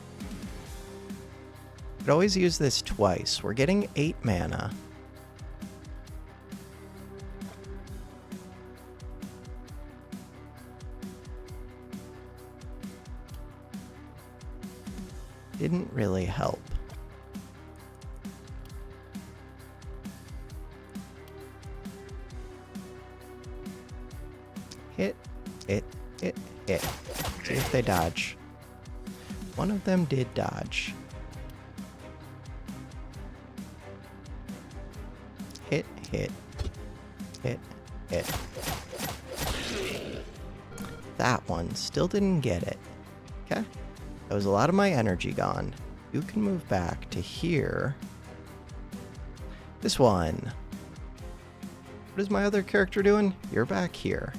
Could always use this twice. We're getting 8 mana. Didn't really help. Hit, hit, hit, hit. See if they dodge. One of them did dodge. Hit, hit, hit, hit. That one still didn't get it. Okay. That was a lot of my energy gone. You can move back to here. This one. What is my other character doing? You're back here.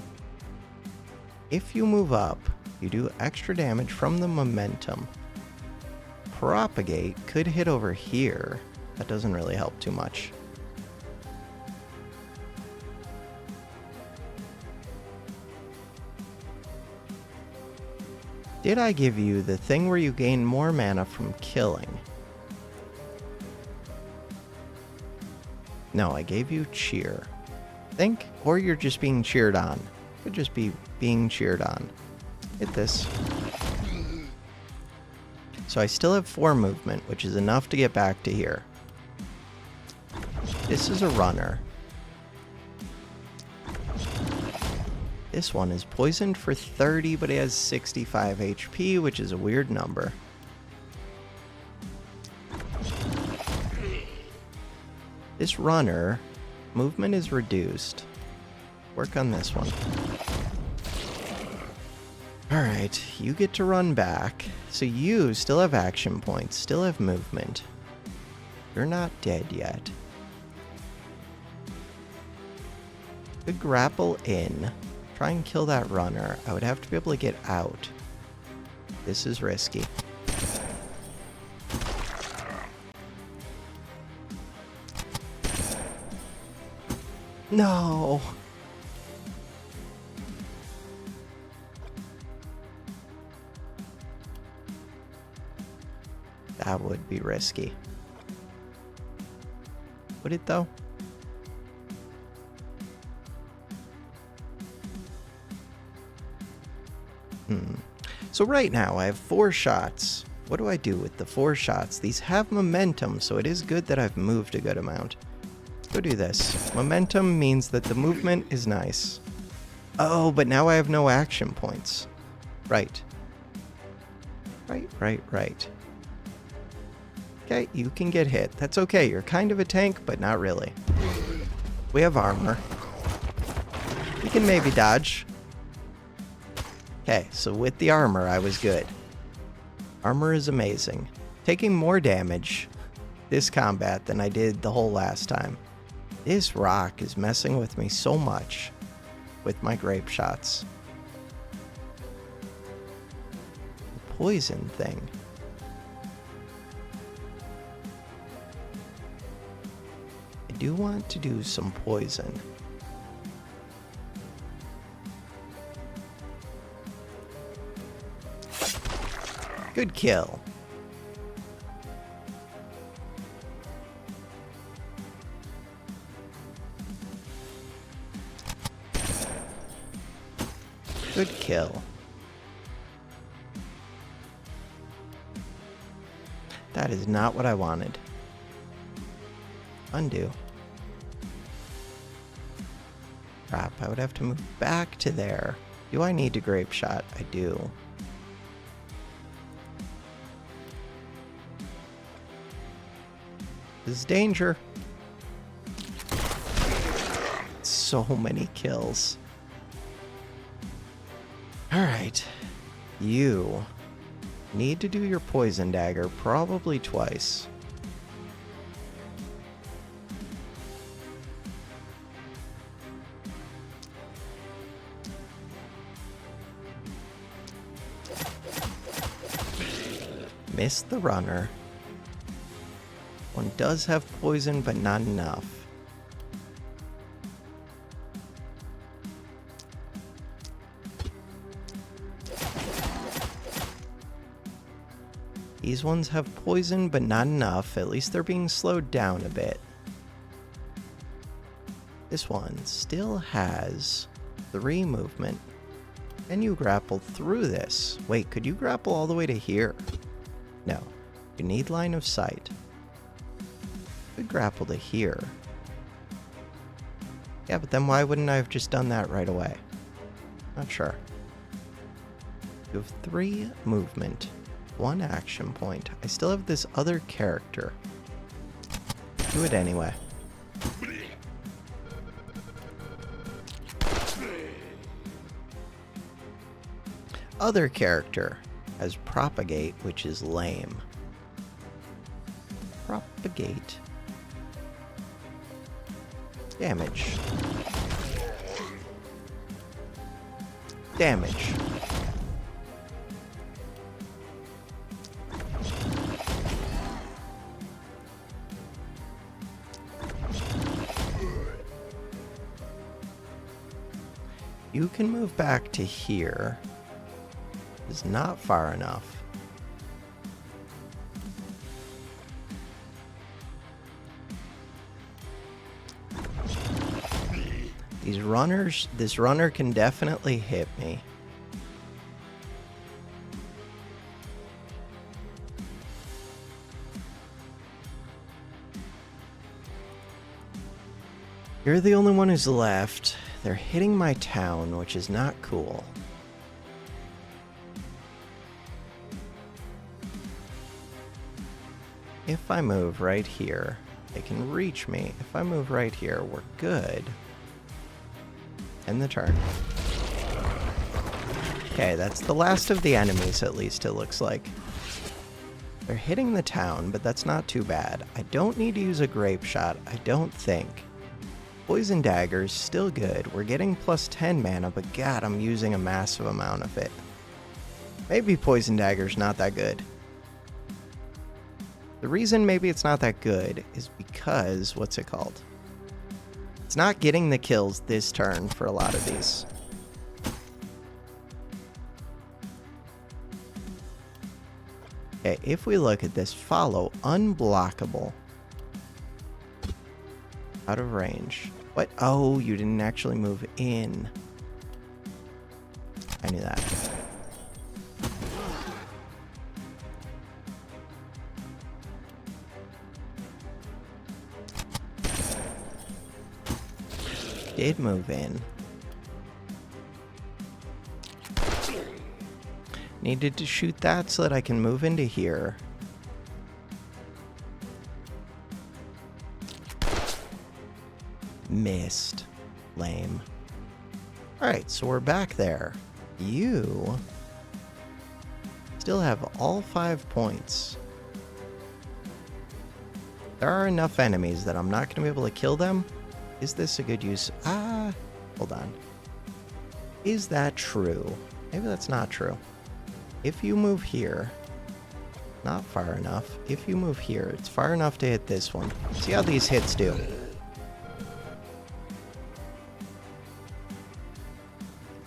If you move up, you do extra damage from the momentum. Propagate could hit over here. That doesn't really help too much. Did I give you the thing where you gain more mana from killing? No, I gave you cheer. Think, or you're just being cheered on. Could just be being cheered on. Hit this. So I still have 4 movement, which is enough to get back to here. This is a runner. This one is poisoned for 30, but it has 65 HP, which is a weird number. This runner, movement is reduced. Work on this one. Alright, you get to run back. So you still have action points, still have movement. You're not dead yet. Could grapple in. Try and kill that runner. I would have to be able to get out. This is risky. No! That would be risky. Would it though? So right now I have 4 shots. What do I do with the 4 shots? These have momentum, so it is good that I've moved a good amount. Go do this. Momentum means that the movement is nice. Oh, but now I have no action points. Right. Right. Okay, you can get hit. That's okay. You're kind of a tank, but not really. We have armor. We can maybe dodge. Okay, so with the armor, I was good. Armor is amazing. Taking more damage this combat than I did the whole last time. This rock is messing with me so much with my grape shots. The poison thing. I do want to do some poison. Good kill. Good kill. That is not what I wanted. Undo. Crap, I would have to move back to there. Do I need to grape shot? I do. This is danger. So many kills. Alright. You need to do your poison dagger probably twice. Missed the runner. One does have poison, but not enough. These ones have poison, but not enough. At least they're being slowed down a bit. This one still has 3 movement. Can you grapple through this? Wait, could you grapple all the way to here? No. You need line of sight. Could grapple to here. Yeah, but then why wouldn't I have just done that right away? Not sure. You have 3 movement. 1 action point. I still have this other character. Do it anyway. Other character has propagate, which is lame. Propagate. Damage. Damage. You can move back to here. It's not far enough. These runners, this runner can definitely hit me. You're the only one who's left. They're hitting my town, which is not cool. If I move right here, they can reach me. If I move right here, we're good. End the turn. Okay, that's the last of the enemies, at least it looks like. They're hitting the town, but that's not too bad. I don't need to use a grape shot, I don't think. Poison dagger's still good. We're getting plus 10 mana, but god, I'm using a massive amount of it. Maybe poison dagger's not that good. The reason maybe it's not that good is because, what's it called? It's not getting the kills this turn for a lot of these. Okay, if we look at this, follow, unblockable. Out of range. What? Oh, you didn't actually move in. I knew that. Did move in. Needed to shoot that so that I can move into here. Missed. Lame. Alright, so we're back there. You still have all 5 points. There are enough enemies that I'm not going to be able to kill them. Is this a good use? Hold on. Is that true? Maybe that's not true. If you move here, not far enough. If you move here, it's far enough to hit this one. See how these hits do.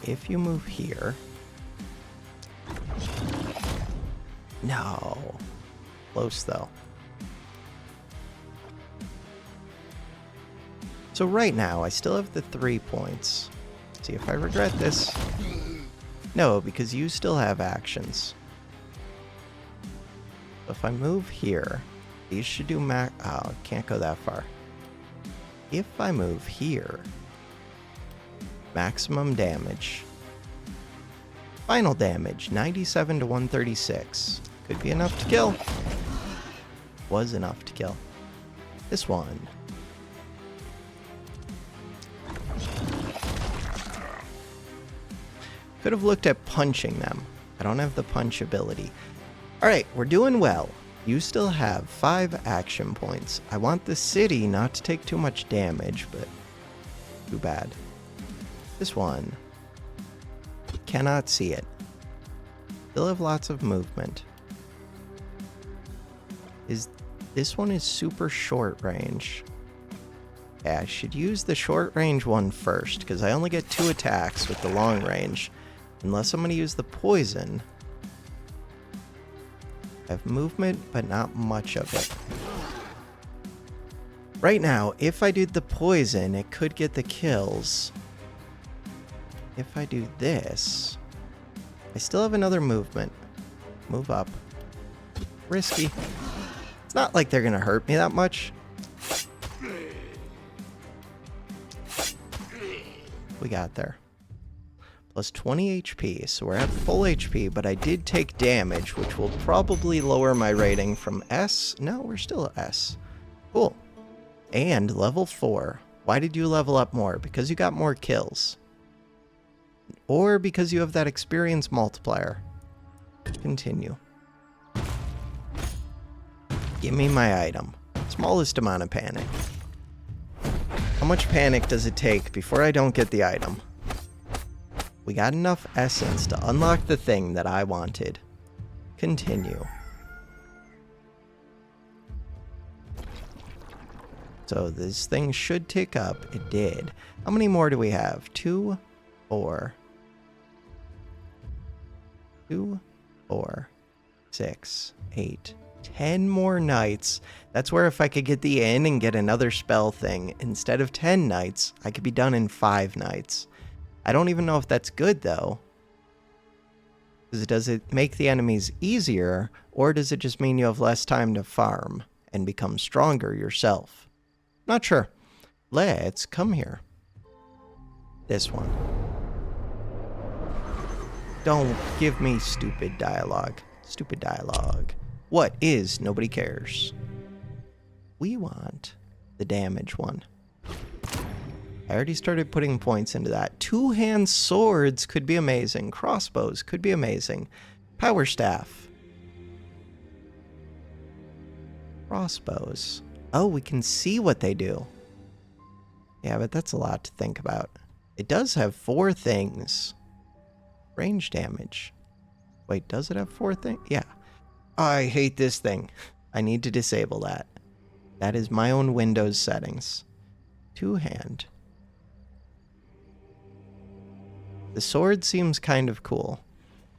If you move here. No. Close though. So right now, I still have the 3 points. See if I regret this. No, because you still have actions. So if I move here, these should do oh, can't go that far. If I move here, maximum damage. Final damage, 97 to 136. Could be enough to kill. Was enough to kill. This one. Could have looked at punching them. I don't have the punch ability. Alright, we're doing well. You still have 5 action points. I want the city not to take too much damage, but too bad. This one. Cannot see it. Still have lots of movement. This one is super short range. Yeah, I should use the short range one first, because I only get 2 attacks with the long range. Unless I'm going to use the poison. I have movement, but not much of it. Right now, if I do the poison, it could get the kills. If I do this, I still have another movement. Move up. Risky. It's not like they're going to hurt me that much. We got there. Plus 20 HP, so we're at full HP, but I did take damage, which will probably lower my rating from S. No, we're still at S. Cool. And level 4. Why did you level up more? Because you got more kills. Or because you have that experience multiplier. Continue. Give me my item. Smallest amount of panic. How much panic does it take before I don't get the item? We got enough essence to unlock the thing that I wanted. Continue. So this thing should tick up. It did. How many more do we have? 2, 4. 2, 4, 6, 8, 10 more nights. That's where if I could get the inn and get another spell thing, instead of 10 nights, I could be done in 5 nights. I don't even know if that's good, though. Does it make the enemies easier, or does it just mean you have less time to farm and become stronger yourself? Not sure. Let's come here. This one. Don't give me stupid dialogue. Stupid dialogue. What is nobody cares? We want the damage one. I already started putting points into that. 2-hand swords could be amazing. Crossbows could be amazing. Power staff. Crossbows. Oh, we can see what they do. Yeah, but that's a lot to think about. It does have 4 things. Range damage. Wait, does it have 4 things? Yeah. I hate this thing. I need to disable that. That is my own Windows settings. 2-hand. The sword seems kind of cool.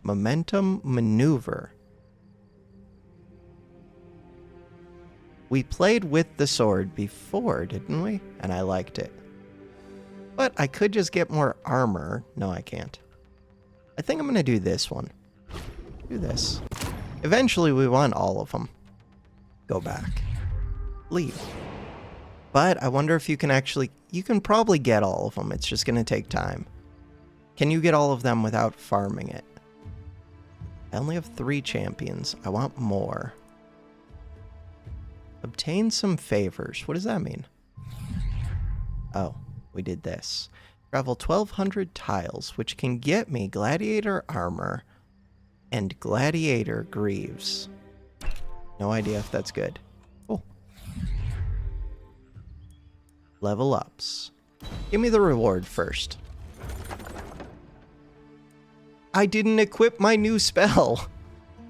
Momentum maneuver. We played with the sword before, didn't we? And I liked it. But I could just get more armor. No, I can't. I think I'm going to do this one. Do this. Eventually, we want all of them. Go back. Leave. But I wonder if you can actually... You can probably get all of them. It's just going to take time. Can you get all of them without farming it? I only have 3 champions. I want more. Obtain some favors. What does that mean? Oh, we did this. Travel 1,200 tiles, which can get me gladiator armor and gladiator greaves. No idea if that's good. Oh. Level ups. Give me the reward first. I didn't equip my new spell.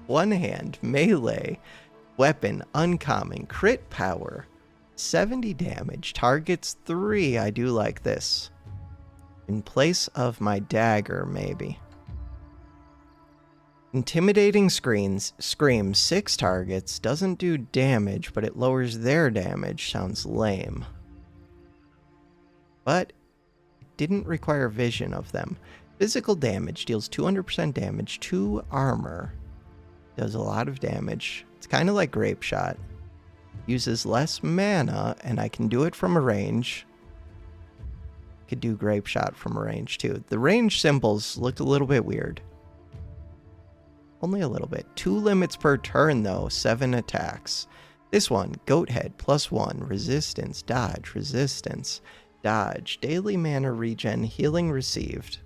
1-hand, melee, weapon, uncommon, crit power, 70 damage, targets 3. I do like this. In place of my dagger, maybe. Intimidating screams, 6 targets, doesn't do damage, but it lowers their damage. Sounds lame. But it didn't require vision of them. Physical damage, deals 200% damage, 2 armor, does a lot of damage. It's kind of like Grape Shot. Uses less mana, and I can do it from a range. Could do Grape Shot from a range too. The range symbols looked a little bit weird. Only a little bit. 2 limits per turn though, 7 attacks. This one, Goat Head, +1, resistance, dodge, daily mana regen, healing received.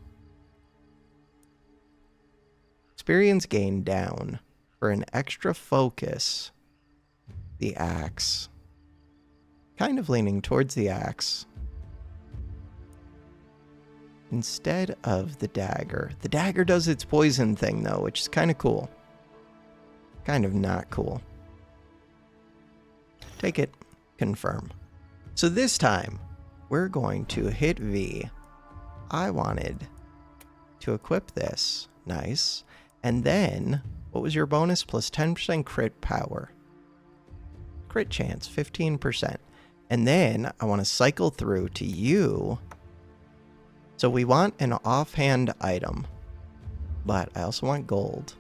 Experience gain down. For an extra focus, the axe. Kind of leaning towards the axe. Instead of the dagger. The dagger does its poison thing though, which is kind of cool. Kind of not cool. Take it. Confirm. So this time, we're going to hit V. I wanted to equip this. Nice. And then, what was your bonus? Plus 10% crit power. Crit chance, 15%. And then, I want to cycle through to you. So we want an offhand item. But I also want gold.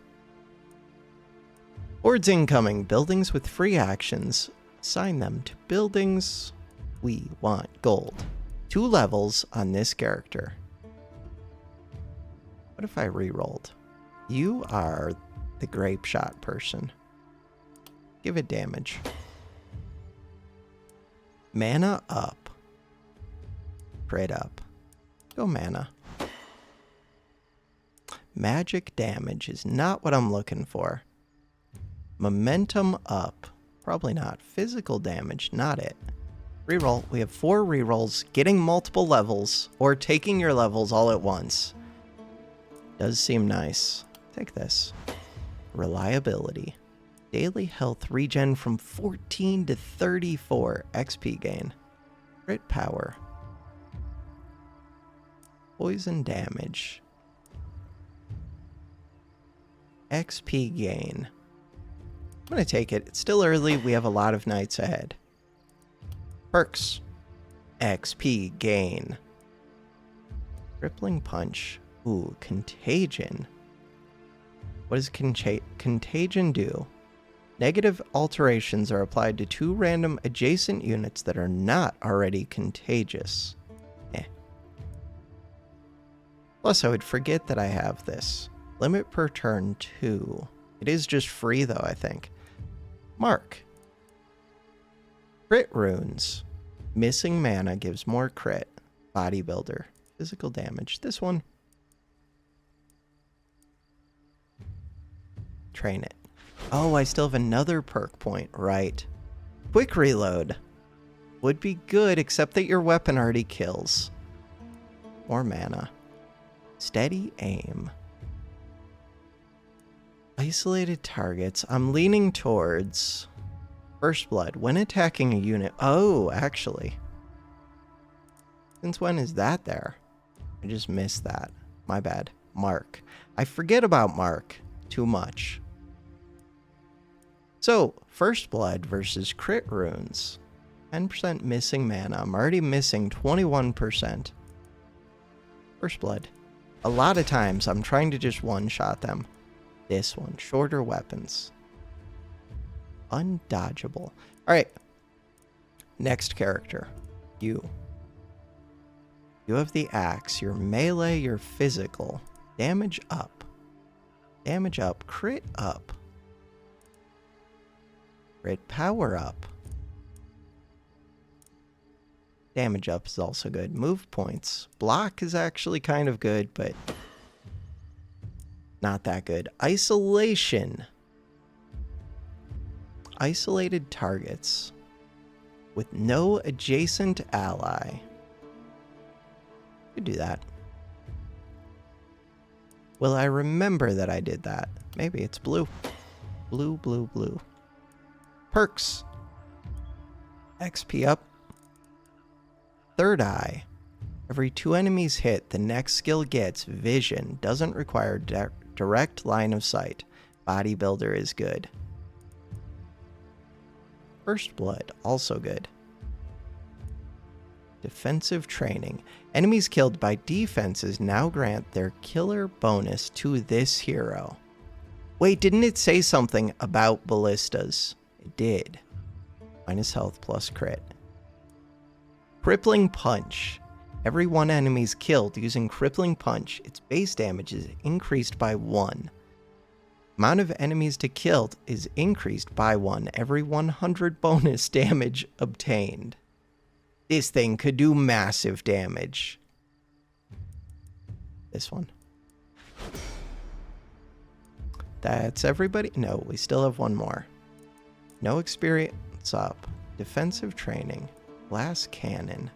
Hordes incoming. Buildings with free actions. Assign them to buildings. We want gold. 2 levels on this character. What if I re-rolled? You are the grape shot person. Give it damage. Mana up. Crit up. Go mana. Magic damage is not what I'm looking for. Momentum up. Probably not. Physical damage, not it. Reroll. We have 4 rerolls. Getting multiple levels or taking your levels all at once does seem nice. Take this. Reliability. Daily health regen from 14 to 34 XP gain. Crit power. Poison damage. XP gain. I'm going to take it. It's still early. We have a lot of nights ahead. Perks. XP gain. Crippling punch. Ooh, contagion. What does contagion do? Negative alterations are applied to 2 random adjacent units that are not already contagious. Plus, I would forget that I have this. Limit per turn 2. It is just free, though, I think. Mark. Crit runes. Missing mana gives more crit. Bodybuilder. Physical damage. This one. Train it. Oh, I still have another perk point. Right. Quick reload. Would be good, except that your weapon already kills. More mana. Steady aim. Isolated targets. I'm leaning towards First Blood. When attacking a unit... Oh, actually. Since when is that there? I just missed that. My bad. Mark. I forget about Mark too much. So, First Blood versus crit runes. 10% missing mana. I'm already missing 21%. First Blood. A lot of times, I'm trying to just one-shot them. This one. Shorter weapons. Undodgeable. Alright. Next character. You. You have the axe. Your melee, your physical. Damage up. Damage up. Crit up. Crit power up. Damage up is also good. Move points. Block is actually kind of good, but not that good. Isolation. Isolated targets with no adjacent ally. Could do that. Will I remember that I did that? Maybe it's blue. Blue, blue, blue. Perks. XP up. Third eye. Every 2 enemies hit, the next skill gets vision. Doesn't require direct line of sight. Bodybuilder is good. First Blood, also good. Defensive training. Enemies killed by defenses now grant their killer bonus to this hero. Wait, didn't it say something about ballistas? It did. Minus health plus crit. Crippling punch. Every 1 enemy's killed using crippling punch, its base damage is increased by 1. Amount of enemies to kill is increased by 1 every 100 bonus damage obtained. This thing could do massive damage. This one. That's everybody? No, we still have one more. No experience up. Defensive training. Glass cannon.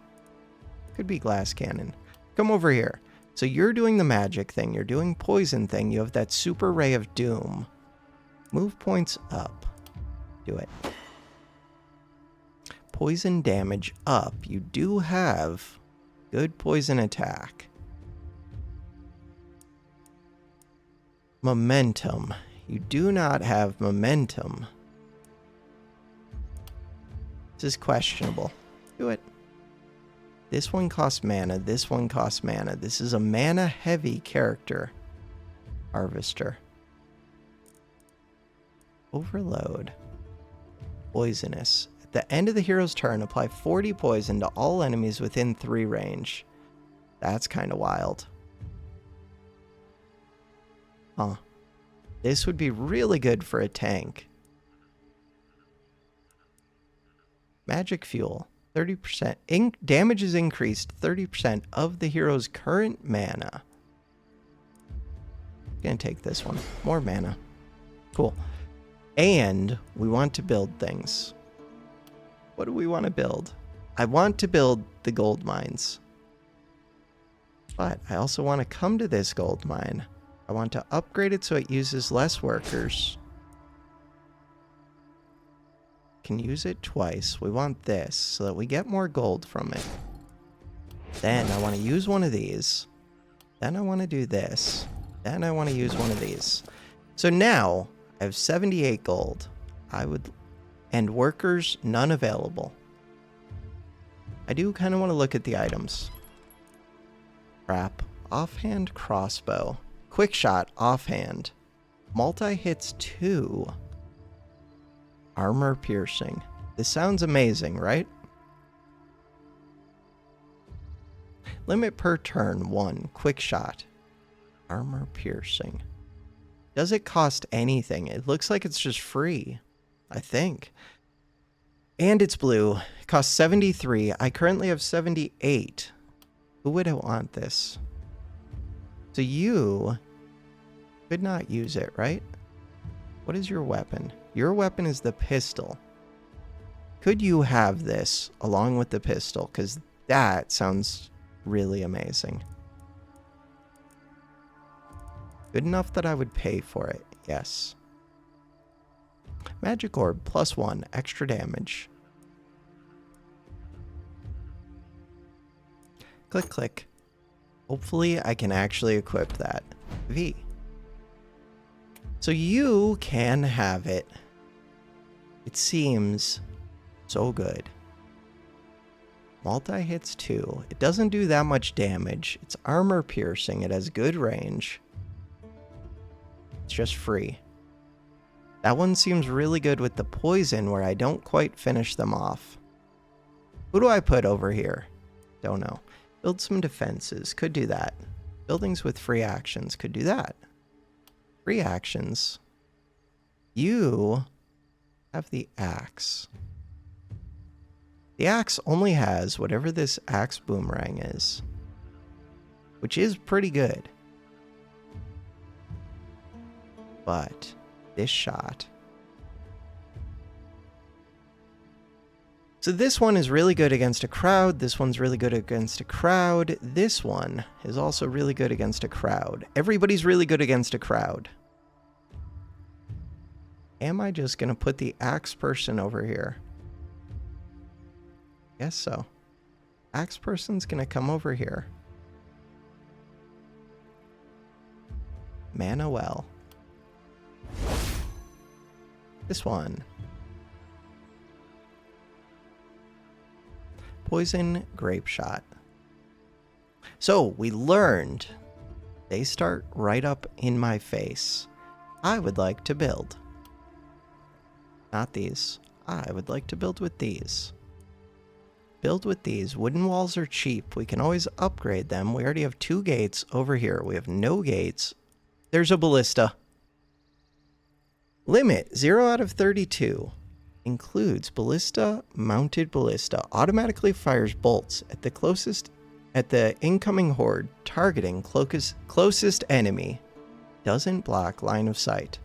Could be glass cannon. Come over here. So you're doing the magic thing. You're doing poison thing. You have that super ray of doom. Move points up. Do it. poison damage up. You do have good poison attack. Momentum. You do not have momentum. This is questionable. Do it. This one costs mana. This one costs mana. This is a mana-heavy character. Harvester. Overload. Poisonous. At the end of the hero's turn, apply 40 poison to all enemies within 3 range. That's kind of wild. Huh. This would be really good for a tank. Magic fuel. 30%. Damage is increased 30% of the hero's current mana. Gonna take this one. More mana. Cool. And we want to build things. What do we want to build? I want to build the gold mines. But I also want to come to this gold mine. I want to upgrade it so it uses less workers. Can use it twice. We want this so that we get more gold from it. Then I want to use one of these. Then I want to do this. Then I want to use one of these. So now I have 78 gold. And workers, none available. I do kind of want to look at the items. Crap. Offhand crossbow. Quick shot offhand. Multi-hits 2. Armor piercing. This sounds amazing, right? Limit per turn 1. Quick shot. Armor piercing. Does it cost anything? It looks like it's just free. I think. And it's blue. It costs 73. I currently have 78. Who would want this? So you could not use it, right? What is your weapon? Your weapon is the pistol. Could you have this along with the pistol? Because that sounds really amazing. Good enough that I would pay for it. Yes. Magic orb +1. Extra damage. Click, click. Hopefully I can actually equip that. V. So you can have it. It seems so good. Multi-hits 2. It doesn't do that much damage. It's armor piercing. It has good range. It's just free. That one seems really good with the poison where I don't quite finish them off. Who do I put over here? Don't know. Build some defenses. Could do that. Buildings with free actions. Could do that. Free actions. You have the axe. The axe only has whatever this axe boomerang is, which is pretty good. But this shot. So this one is really good against a crowd. This one's really good against a crowd. This one is also really good against a crowd. Everybody's really good against a crowd. Am I just going to put the axe person over here? Guess so. Axe person's going to come over here. Mana well. This one. Poison grape shot. So we learned they start right up in my face. I would like to build. Not these. I would like to build with these. Build with these. Wooden walls are cheap. We can always upgrade them. We already have 2 gates over here. We have no gates. There's a ballista. Limit 0 out of 32. Includes ballista, mounted ballista. Automatically fires bolts at the incoming horde, targeting closest enemy. Doesn't block line of sight.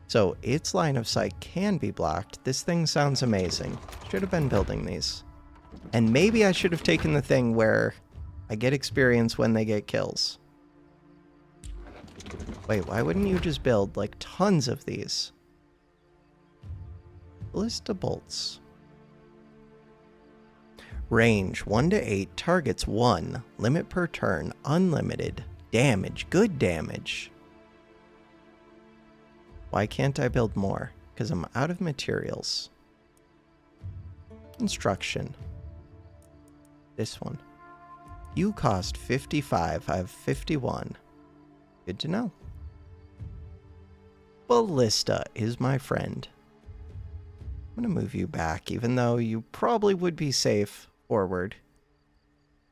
So its line of sight can be blocked. This thing sounds amazing. Should have been building these. And maybe I should have taken the thing where I get experience when they get kills. Wait, why wouldn't you just build, like, tons of these? Ballista bolts. Range 1 to 8, targets 1, limit per turn, unlimited, damage, good damage. Why can't I build more? Because I'm out of materials. Construction. This one. You cost 55, I have 51. Good to know. Ballista is my friend. I'm going to move you back, even though you probably would be safe forward.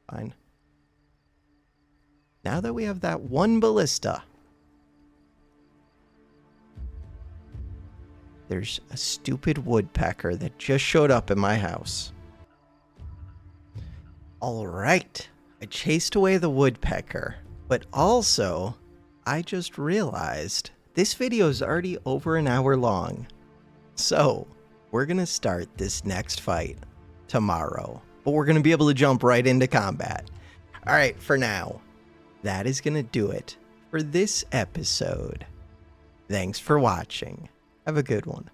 Fine. Now that we have that one ballista, there's a stupid woodpecker that just showed up in my house. All right. I chased away the woodpecker, but also I just realized this video is already over an hour long. So we're going to start this next fight tomorrow, but we're going to be able to jump right into combat. All right, for now, that is going to do it for this episode. Thanks for watching. Have a good one.